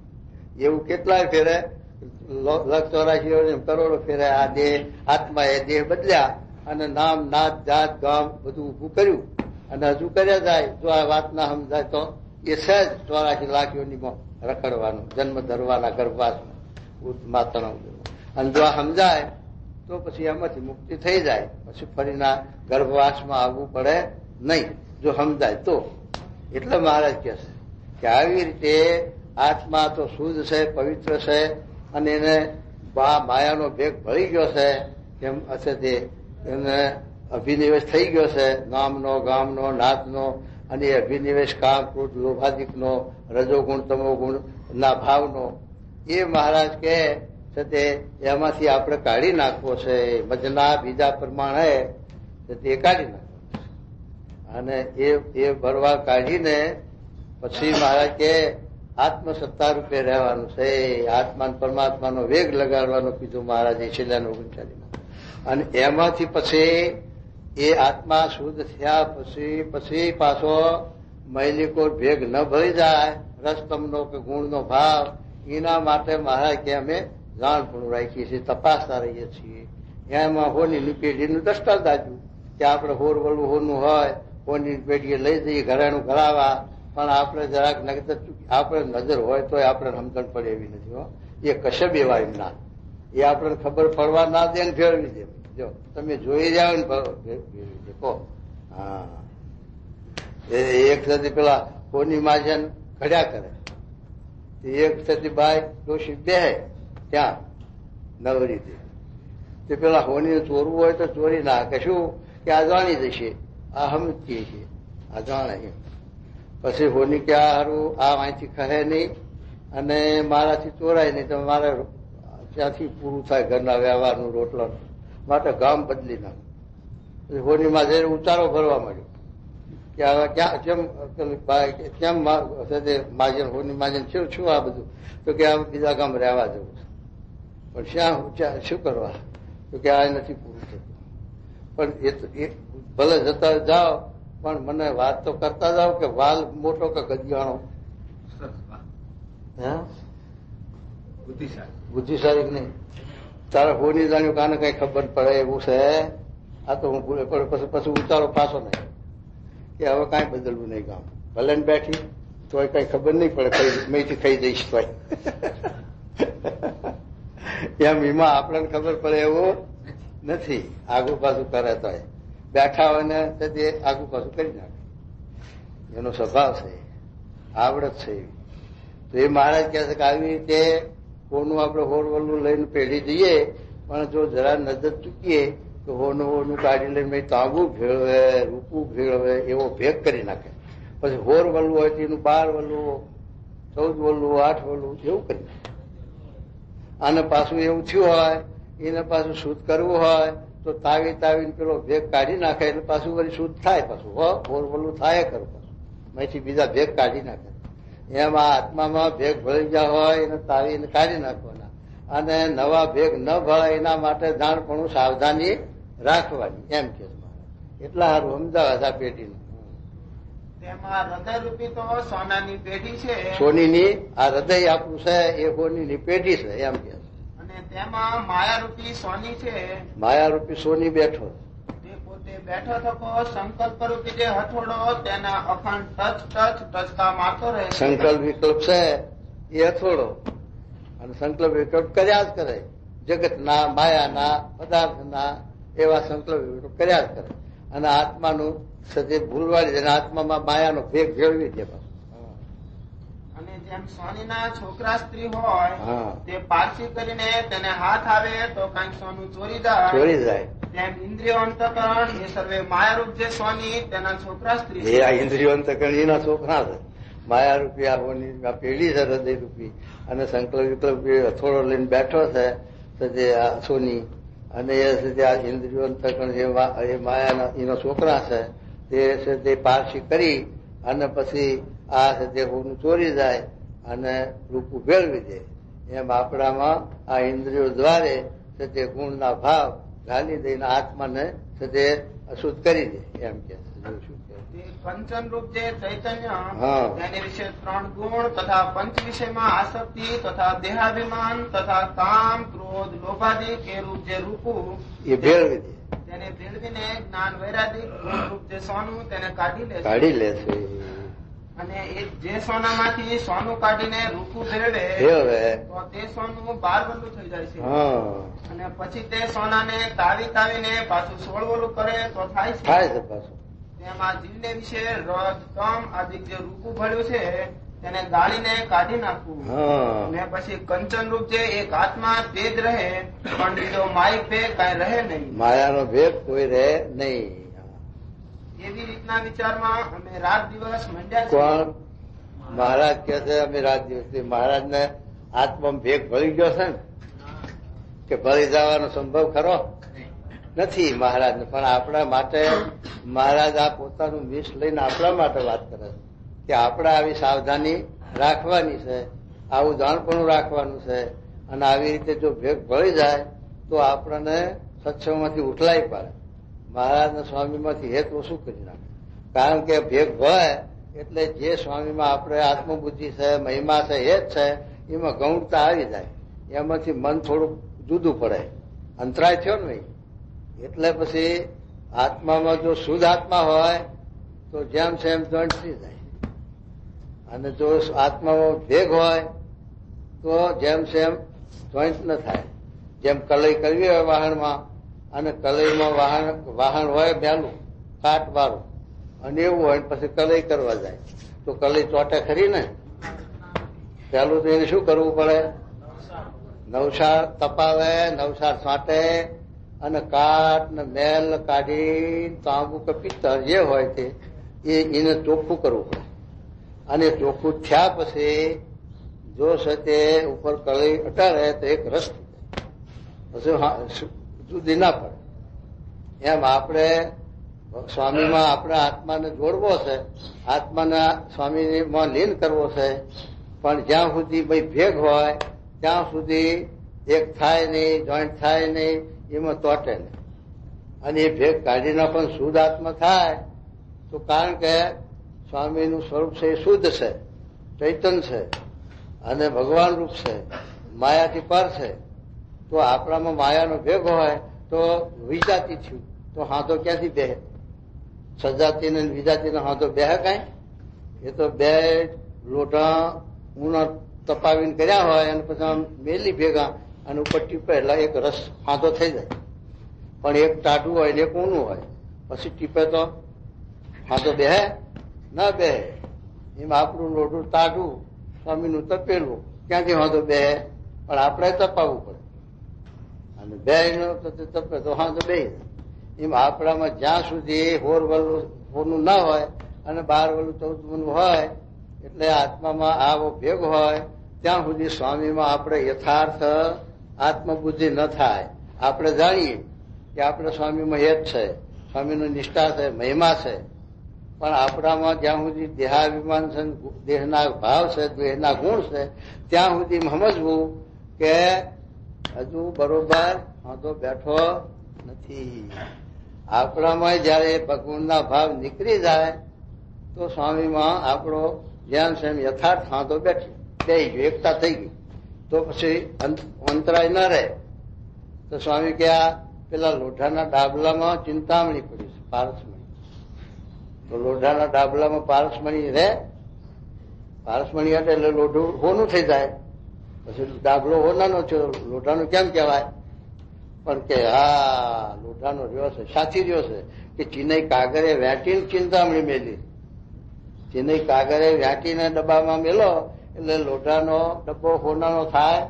એવું કેટલાય ફેરે, 184 કરોડો ફેરે આ દેહ આત્મા એ દેહ બદલ્યા અને નામ નાત જાત ગામ બધું ઊભું કર્યું. અને હજુ કર્યા જાય. જો આ વાત ના સમજાય તો એ સહેજ 84 લાખ યોનિમાં રખડવાનું, જન્મ ધરવાના ગર્ભવાસમાં માતાનો. અને જો આ સમજાય તો પછી એમાંથી મુક્તિ થઈ જાય. પછી ફરીના ગર્ભવાસમાં આવવું પડે નહીં, જો સમજાય તો. એટલે મહારાજ કહે છે કે આવી રીતે આત્મા તો શુદ્ધ છે, પવિત્ર છે, અને એને માયાનો ભેગ ભળી ગયો છે. કેમ હશે તે એને અભિનિવેશ થઈ ગયો છે, નામનો, ગામનો, નાતનો. અને એ અભિનિવેશ કામ, ક્રોધ, લોભાદિકનો, રજોગુણ, તમોગુણ ના ભાવનો. એ મહારાજ કહે છે તે એમાંથી આપણે કાઢી નાખવો છે. મજના બીજા પ્રમાણે તે કાઢી નાખવો છે. અને એ ભરવા કાઢીને પછી મહારાજ કે આત્મસત્તા રૂપે રહેવાનું છે. આત્મા પરમાત્માનો વેગ લગાડવાનો કીધું મહારાજે છેલ્લા 39માં. અને એમાંથી પછી એ આત્મા શુદ્ધ થયા પછી પાછો મૈલિકો ભેગ ન ભરી જાય, રસતમનો કે ગુણનો ભાવ. એના માટે મહારાજ કે અમે જાણપણું રાખીએ છીએ, તપાસતા રહીએ છીએ. એમાં હોની પેઢીનું દ્રષ્ટાંત આપ્યું કે આપણે હોર વળવું હોનું હોય, હોની પેઢીએ લઈ જઈએ ઘરેણું કરાવવા. પણ આપણે જરાક આપણે નજર હોય તો આપણે સમજણ પડે એવી નથી. હો, એ કશે બેવા એમ ના, એ આપણને ખબર પડવા ના દે ને ફેરવી દે. જો તમે જોઈ જાઓ ને કહો. હા, એક સાથે પેલા કોની માજન ઘડ્યા કરે, એક સાથે બાય ડોશી બે ત્યાં નવરી દે. તે પેલા હોની ચોરવું હોય તો ચોરી નાખે. શું કે આ જાણી જશે, આ સમજીએ છીએ, આ જાણે. પછી હોની કે આ હારું આ અહીંથી ખહે નહીં અને મારાથી ચોરાય નહીં, તો મારે ત્યાંથી પૂરું થાય ઘરના વ્યવહારનું, રોટલાનું, માટે ગામ બદલી નાખ. પછી હોનીમાં જઈને ઉતારો ભરવા માંડ્યો કે હવે ક્યાં કેમ માજન હોની માજન શું આ બધું? તો કે આ બીજા ગામ રહેવા જવું છે. પણ શ્યાં શું કરવા? તો કે આ નથી પૂરું થતું. પણ એ ભલે જતા જાઓ, પણ મને વાત તો કરતા જાઓ કે વાલ મોટો કે ગદિયાણો. બુદ્ધિશાળી નહીં. તારે હોની જાણ્યું કાને કઈ ખબર પડે એવું છે. આ તો હું ભૂલે પડે પછી ઉતારો પાછો નહીં કે હવે કાંઈ બદલવું નહીં ગામ. ભલે ને બેઠી તોય કઈ ખબર નહીં પડે, કઈ મેથી ખાઈ જઈશ તોય. એમ એમાં આપણને ખબર પડે એવું નથી. આગુ પાછું કરે તો બેઠા હોય ને તે આગુ પાછું કરી નાખે. એનો સ્વભાવ છે, આવડત છે. તો એ મહારાજ કહે છે કે આવી રીતે હોનું આપણે હોરવલું લઈને પેઢી જઈએ, પણ જો જરા નજર ચૂકીએ તો હોનું કાઢી લઈને તાંબુ ભેળવે, રૂપું ભેળવે, એવો ભેગ કરી નાખે. પછી હોર વલવું હોય તો એનું 12 વલવું, 14 વલવું, 8 વલવું એવું કરી નાખે. અને પાછું એવું થયું હોય એને પાછું શુદ્ધ કરવું હોય તો તાવીને પેલો ભેગ કાઢી નાખે એટલે પાછું વળી શુદ્ધ થાય. પાછું હોર વલવું થાય કરું પાછું અહીંથી બીજા ભેગ કાઢી નાખે. એમાં આત્મામાં ભેગ ભળી ગયા હોય એને તાવીને કાઢી નાખવાના. અને નવા ભેગ ન ભળે એના માટે જાણપણું સાવધાની રાખવાની, એમ કે એટલા સારું સમજાવે છે આ પેઢીનું. તેમાં હૃદયરૂપી તો સોનાની પેઢી છે. સોનીની આ હૃદય આપણું છે એ સોનીની પેઢી છે એમ કે. અને તેમાં માયારૂપી સોની છે. માયારૂપી સોની બેઠો, તે પોતે બેઠો થકો સંકલ્પ રૂપી જે હથોડો તેના અખંડ ટચકા મારતો રહે. સંકલ્પ વિકલ્પ છે એ હથોડો, અને સંકલ્પ વિકલ્પ કર્યા જ કરે. જગતના, માયાના, પદાર્થના એવા સંકલ્પ વિકલ્પ કર્યા જ કરે. અને આત્માનું સતી ભૂલવાડી અને આત્મામાં માયાનો ભેગ ભેળવી દે. અને જેમ સોનીના છોકરા સ્ત્રી હોય તે પારસી કરીને તેને હાથ આવે તો કઈક સોનું ચોરી જાય. તેમ ઇન્દ્રિયો અંતકરણ એ સર્વે માયારૂપ જે સોની તેના છોકરા સ્ત્રી એ આ ઇન્દ્રિયો અંતકરણ એના છોકરા છે. માયારૂપી આ પેઢી છે હૃદય રૂપી અને સંકલ્પ વિકલ્પ અથોડો લઈને બેઠો છે સજે આ સોની અને એ આ ઇન્દ્રિયો અંતકરણ એ માયાના એના છોકરા છે. તે પારસી કરી અને પછી આ છે તે હોનું ચોરી જાય અને રૂપું ભેળવી દે. એમ આપણામાં આ ઇન્દ્રિયો દ્વારે છે તે ગુણના ભાવ ઘાલી દઈને આત્માને છે તે અશુદ્ધ કરી દે. એમ કે શું કે પંચન રૂપ જે ચૈતન્ય તેની વિશે 3 ગુણ તથા પંચ વિષયમાં આસક્તિ તથા દેહાભિમાન તથા કામ ક્રોધ લોભાદી કે રૂપ જે રૂપું એ ભેળવી દે. તેને ભેળવીને જ્ઞાન વૈરાગિક ગુણ રૂપ જે સોનું તેને કાઢી લે છે. અને એ જે સોનામાંથી સોનું કાઢીને રૂપું ભેળવે તો તે સોનું 12 વલું થઈ જાય છે. અને પછી તે સોનાને તાવીને પાછું 16 વલું કરે તો થાય છે પાછું. તેમાં જીવને વિશે રજ તમ આદિ જે રૂપું ભળ્યું છે તેને ગાળીને કાઢી નાખવું. ને પછી કંચન રૂપ જે એક આત્મા તે જ રહે પણ બીજો માઇક ભેગ કઈ રહે નહીં. માયાનો ભેગ કોઈ રહે નહીં. એવી રીતના વિચારમાં અમે રાત દિવસ મંડ્યા. કોણ મહારાજ કે છે અમે રાત દિવસ? મહારાજ ને આત્મા ભેગ ભળી ગયો છે ને કે ભળી જવાનો સંભવ ખરો નથી મહારાજ ને. પણ આપણા માટે મહારાજ આ પોતાનું વિષ લઈને આપણા માટે વાત કરે છે કે આપણે આવી સાવધાની રાખવાની છે, આવું જાણપણું રાખવાનું છે. અને આવી રીતે જો ભેગ ભળી જાય તો આપણને સત્સંગમાંથી ઉઠલાઈ પાડે. મહારાજના સ્વામીમાંથી હેત ઓછું કરી નાખે. કારણ કે ભેગ ભળે એટલે જે સ્વામીમાં આપણે આત્મબુદ્ધિ છે, મહિમા છે, હેત છે, એમાં ગૌણતા આવી જાય. એમાંથી મન થોડું જુદું પડે, અંતરાય થયો ને. એટલે પછી આત્મામાં જો શુદ્ધ આત્મા હોય તો જેમ છે એમ જોઈન્ટ થઈ જાય. અને જો આત્મામાં ભેગ હોય તો જેમ છે એમ જોઈન્ટ ન થાય. જેમ કલઈ કરવી હોય વાહનમાં અને કલઈમાં વાહન હોય પહેલું કાટ વાળું અને એવું હોય પછી કલઈ કરવા જાય તો કલઈ ચોટે ખરી ને. પહેલું તો એને શું કરવું પડે? નવસાર તપાવે, નવસાર છાંટે અને કાટ ને મેલ કાઢી તાંબુ કે પિત્તળ જે હોય તે એને ચોખ્ખું કરવું પડે. અને ચોખ્ખું થયા પછી જો છે તે ઉપર કલઈ અટાડે તો એક રસ પછી જુદી ના પડે. એમ આપણે સ્વામીમાં આપણા આત્માને જોડવો છે, આત્માના સ્વામીમાં લીન કરવો છે. પણ જ્યાં સુધી ભાઈ ભેગ હોય ત્યાં સુધી એક થાય નહીં, જોઈન્ટ થાય નહીં, એમાં તોટે નહીં. અને એ ભેગ કાઢીને પણ શુદ્ધ આત્મા થાય તો કારણ કે સ્વામીનું સ્વરૂપ છે એ શુદ્ધ છે, ચૈતન્ય છે અને ભગવાન રૂપ છે, માયાથી પર છે. તો આપણામાં માયાનો ભેગ હોય તો વિજાતી થયું તો હાથો ક્યાંથી બેહે? સજાતી ને વિજાતી હાથો બેહે કઈ? એ તો બે લોઢા ઊના તપાવીને કર્યા હોય અને પછી મેલી ભેગા અને ઉપર ટીપે એટલે એક રસ હાથો થઈ જાય. પણ એક ટાઢું હોય ને એક ઊનું હોય પછી ટીપે તો હાથો બેહે ના બેહે. એમાં આપણું લોઢું ટાઢું, સ્વામીનું તપેલું, ક્યાંથી હાથો બેહે? પણ આપણે તપાવવું પડે. અને બે તપે તો હાથો બે. એમ આપણામાં જ્યાં સુધી હોરનું ના હોય અને 12 વલું 14 વલું હોય એટલે આત્મામાં આવો ભેગ હોય ત્યાં સુધી સ્વામીમાં આપણે યથાર્થ આત્મબુદ્ધિ ન થાય. આપણે જાણીએ કે આપણે સ્વામીમાં હેત છે, સ્વામીનું નિષ્ઠા છે, મહિમા છે. પણ આપણામાં જ્યાં સુધી દેહાભિમાન છે, દેહના ભાવ છે, દેહના ગુણ છે, ત્યાં સુધી સમજવું કે હજુ બરોબર હાથો બેઠો નથી. આપણામાં જયારે ભગવાનના ભાવ નીકળી જાય તો સ્વામીમાં આપણો જેમ છે એમ યથાર્થ હાથો બેઠી ગયો, એકતા થઈ ગઈ. તો પછી અંતરાય ન રહે. તો સ્વામી કે આ પેલા લોઢાના ડાબલામાં ચિંતામણી પડી છે, પારસમણી. તો લોઢાના ડાબલામાં પારસમણી રહે? પારસમણી એટલે લોઢું હોનું થઈ જાય. પછી ડાબલો હોનાનો છે, લોઢાનું કેમ કહેવાય? પણ કે હા લોઢાનો રહ્યો છે, સાચી રહ્યો છે કે ચીનઈ કાગરે વેટીને ચિંતામણી મેલી. ચીનઈ કાગરે વેટીને ડબ્બામાં મેલો એટલે લોઢાનો ડબ્બો હોનાનો થાય.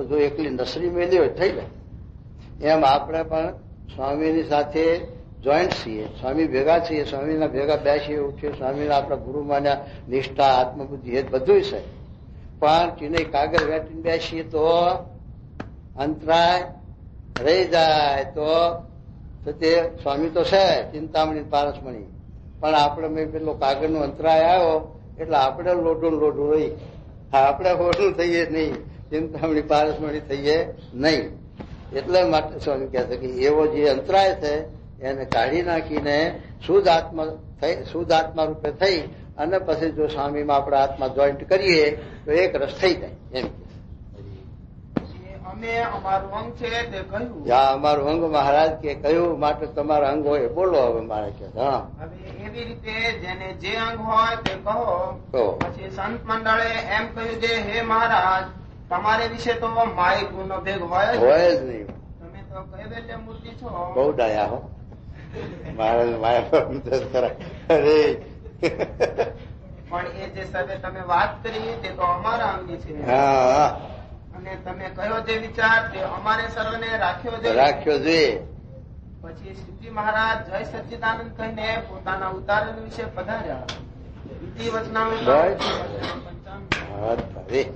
જો એકલી નસરી મેલી હોય થઈ જાય. એમ આપણે પણ સ્વામીની સાથે જોઈન્ટ છીએ, સ્વામી ભેગા છીએ, સ્વામીના ભેગા બેસીએ ઉઠીએ, સ્વામીના આપણા ગુરુ માન્યા નિષ્ઠા આત્મબુદ્ધિ એ બધું છે. પણ ચીનઈ કાગળ વેટીને બેસીએ તો અંતરાય રહી જાય. તો તે સ્વામી તો છે ચિંતામણી પારસમણી, પણ આપણે મેં પેલો કાગળનો અંતરાય આવ્યો એટલે આપણે લોઢું રહી, આપણે હોટું થઈએ નહીં, ચિંતામણી પારસમણી થઈએ નહીં. એટલે માટે સ્વામી કહે છે કે એવો જે અંતરાય છે એને કાઢી નાખીને શુદ્ધ આત્મા રૂપે થઈ અને પછી જો સ્વામીમાં આપણે આત્મા જોઈન્ટ કરીએ તો એક રસ થઈ જાય. એમ અમે અમારું અંગ છે તે કહ્યું. જ્યાં અમારું અંગ મહારાજ કે કયું માટે તમારા અંગ હોય બોલો. હવે મારે કે હા હવે એવી રીતે જેને જે અંગ હોય તે કહો. પછી સંત મંડળે એમ કહ્યું છે, હે મહારાજ તમારે વિશે તો માય ગુનો ભેગ હોય જ નહીં. તમે તો કૈવલ્ય મૂર્તિ છો. બહુ ડાયા હો મહારાજ માયા અરે પણ એ જે સર્વે તમે વાત કરી તે તો અમારા અંગી છે. હા અને તમે કયો જે વિચાર તે અમારે સર્વને રાખ્યો જોઈએ. પછી શ્રીજી મહારાજ જય સચ્ચિદાનંદ કહીને પોતાના ઉતારણ વિશે પધાર્યા. વિધિ વચનામૃત 55.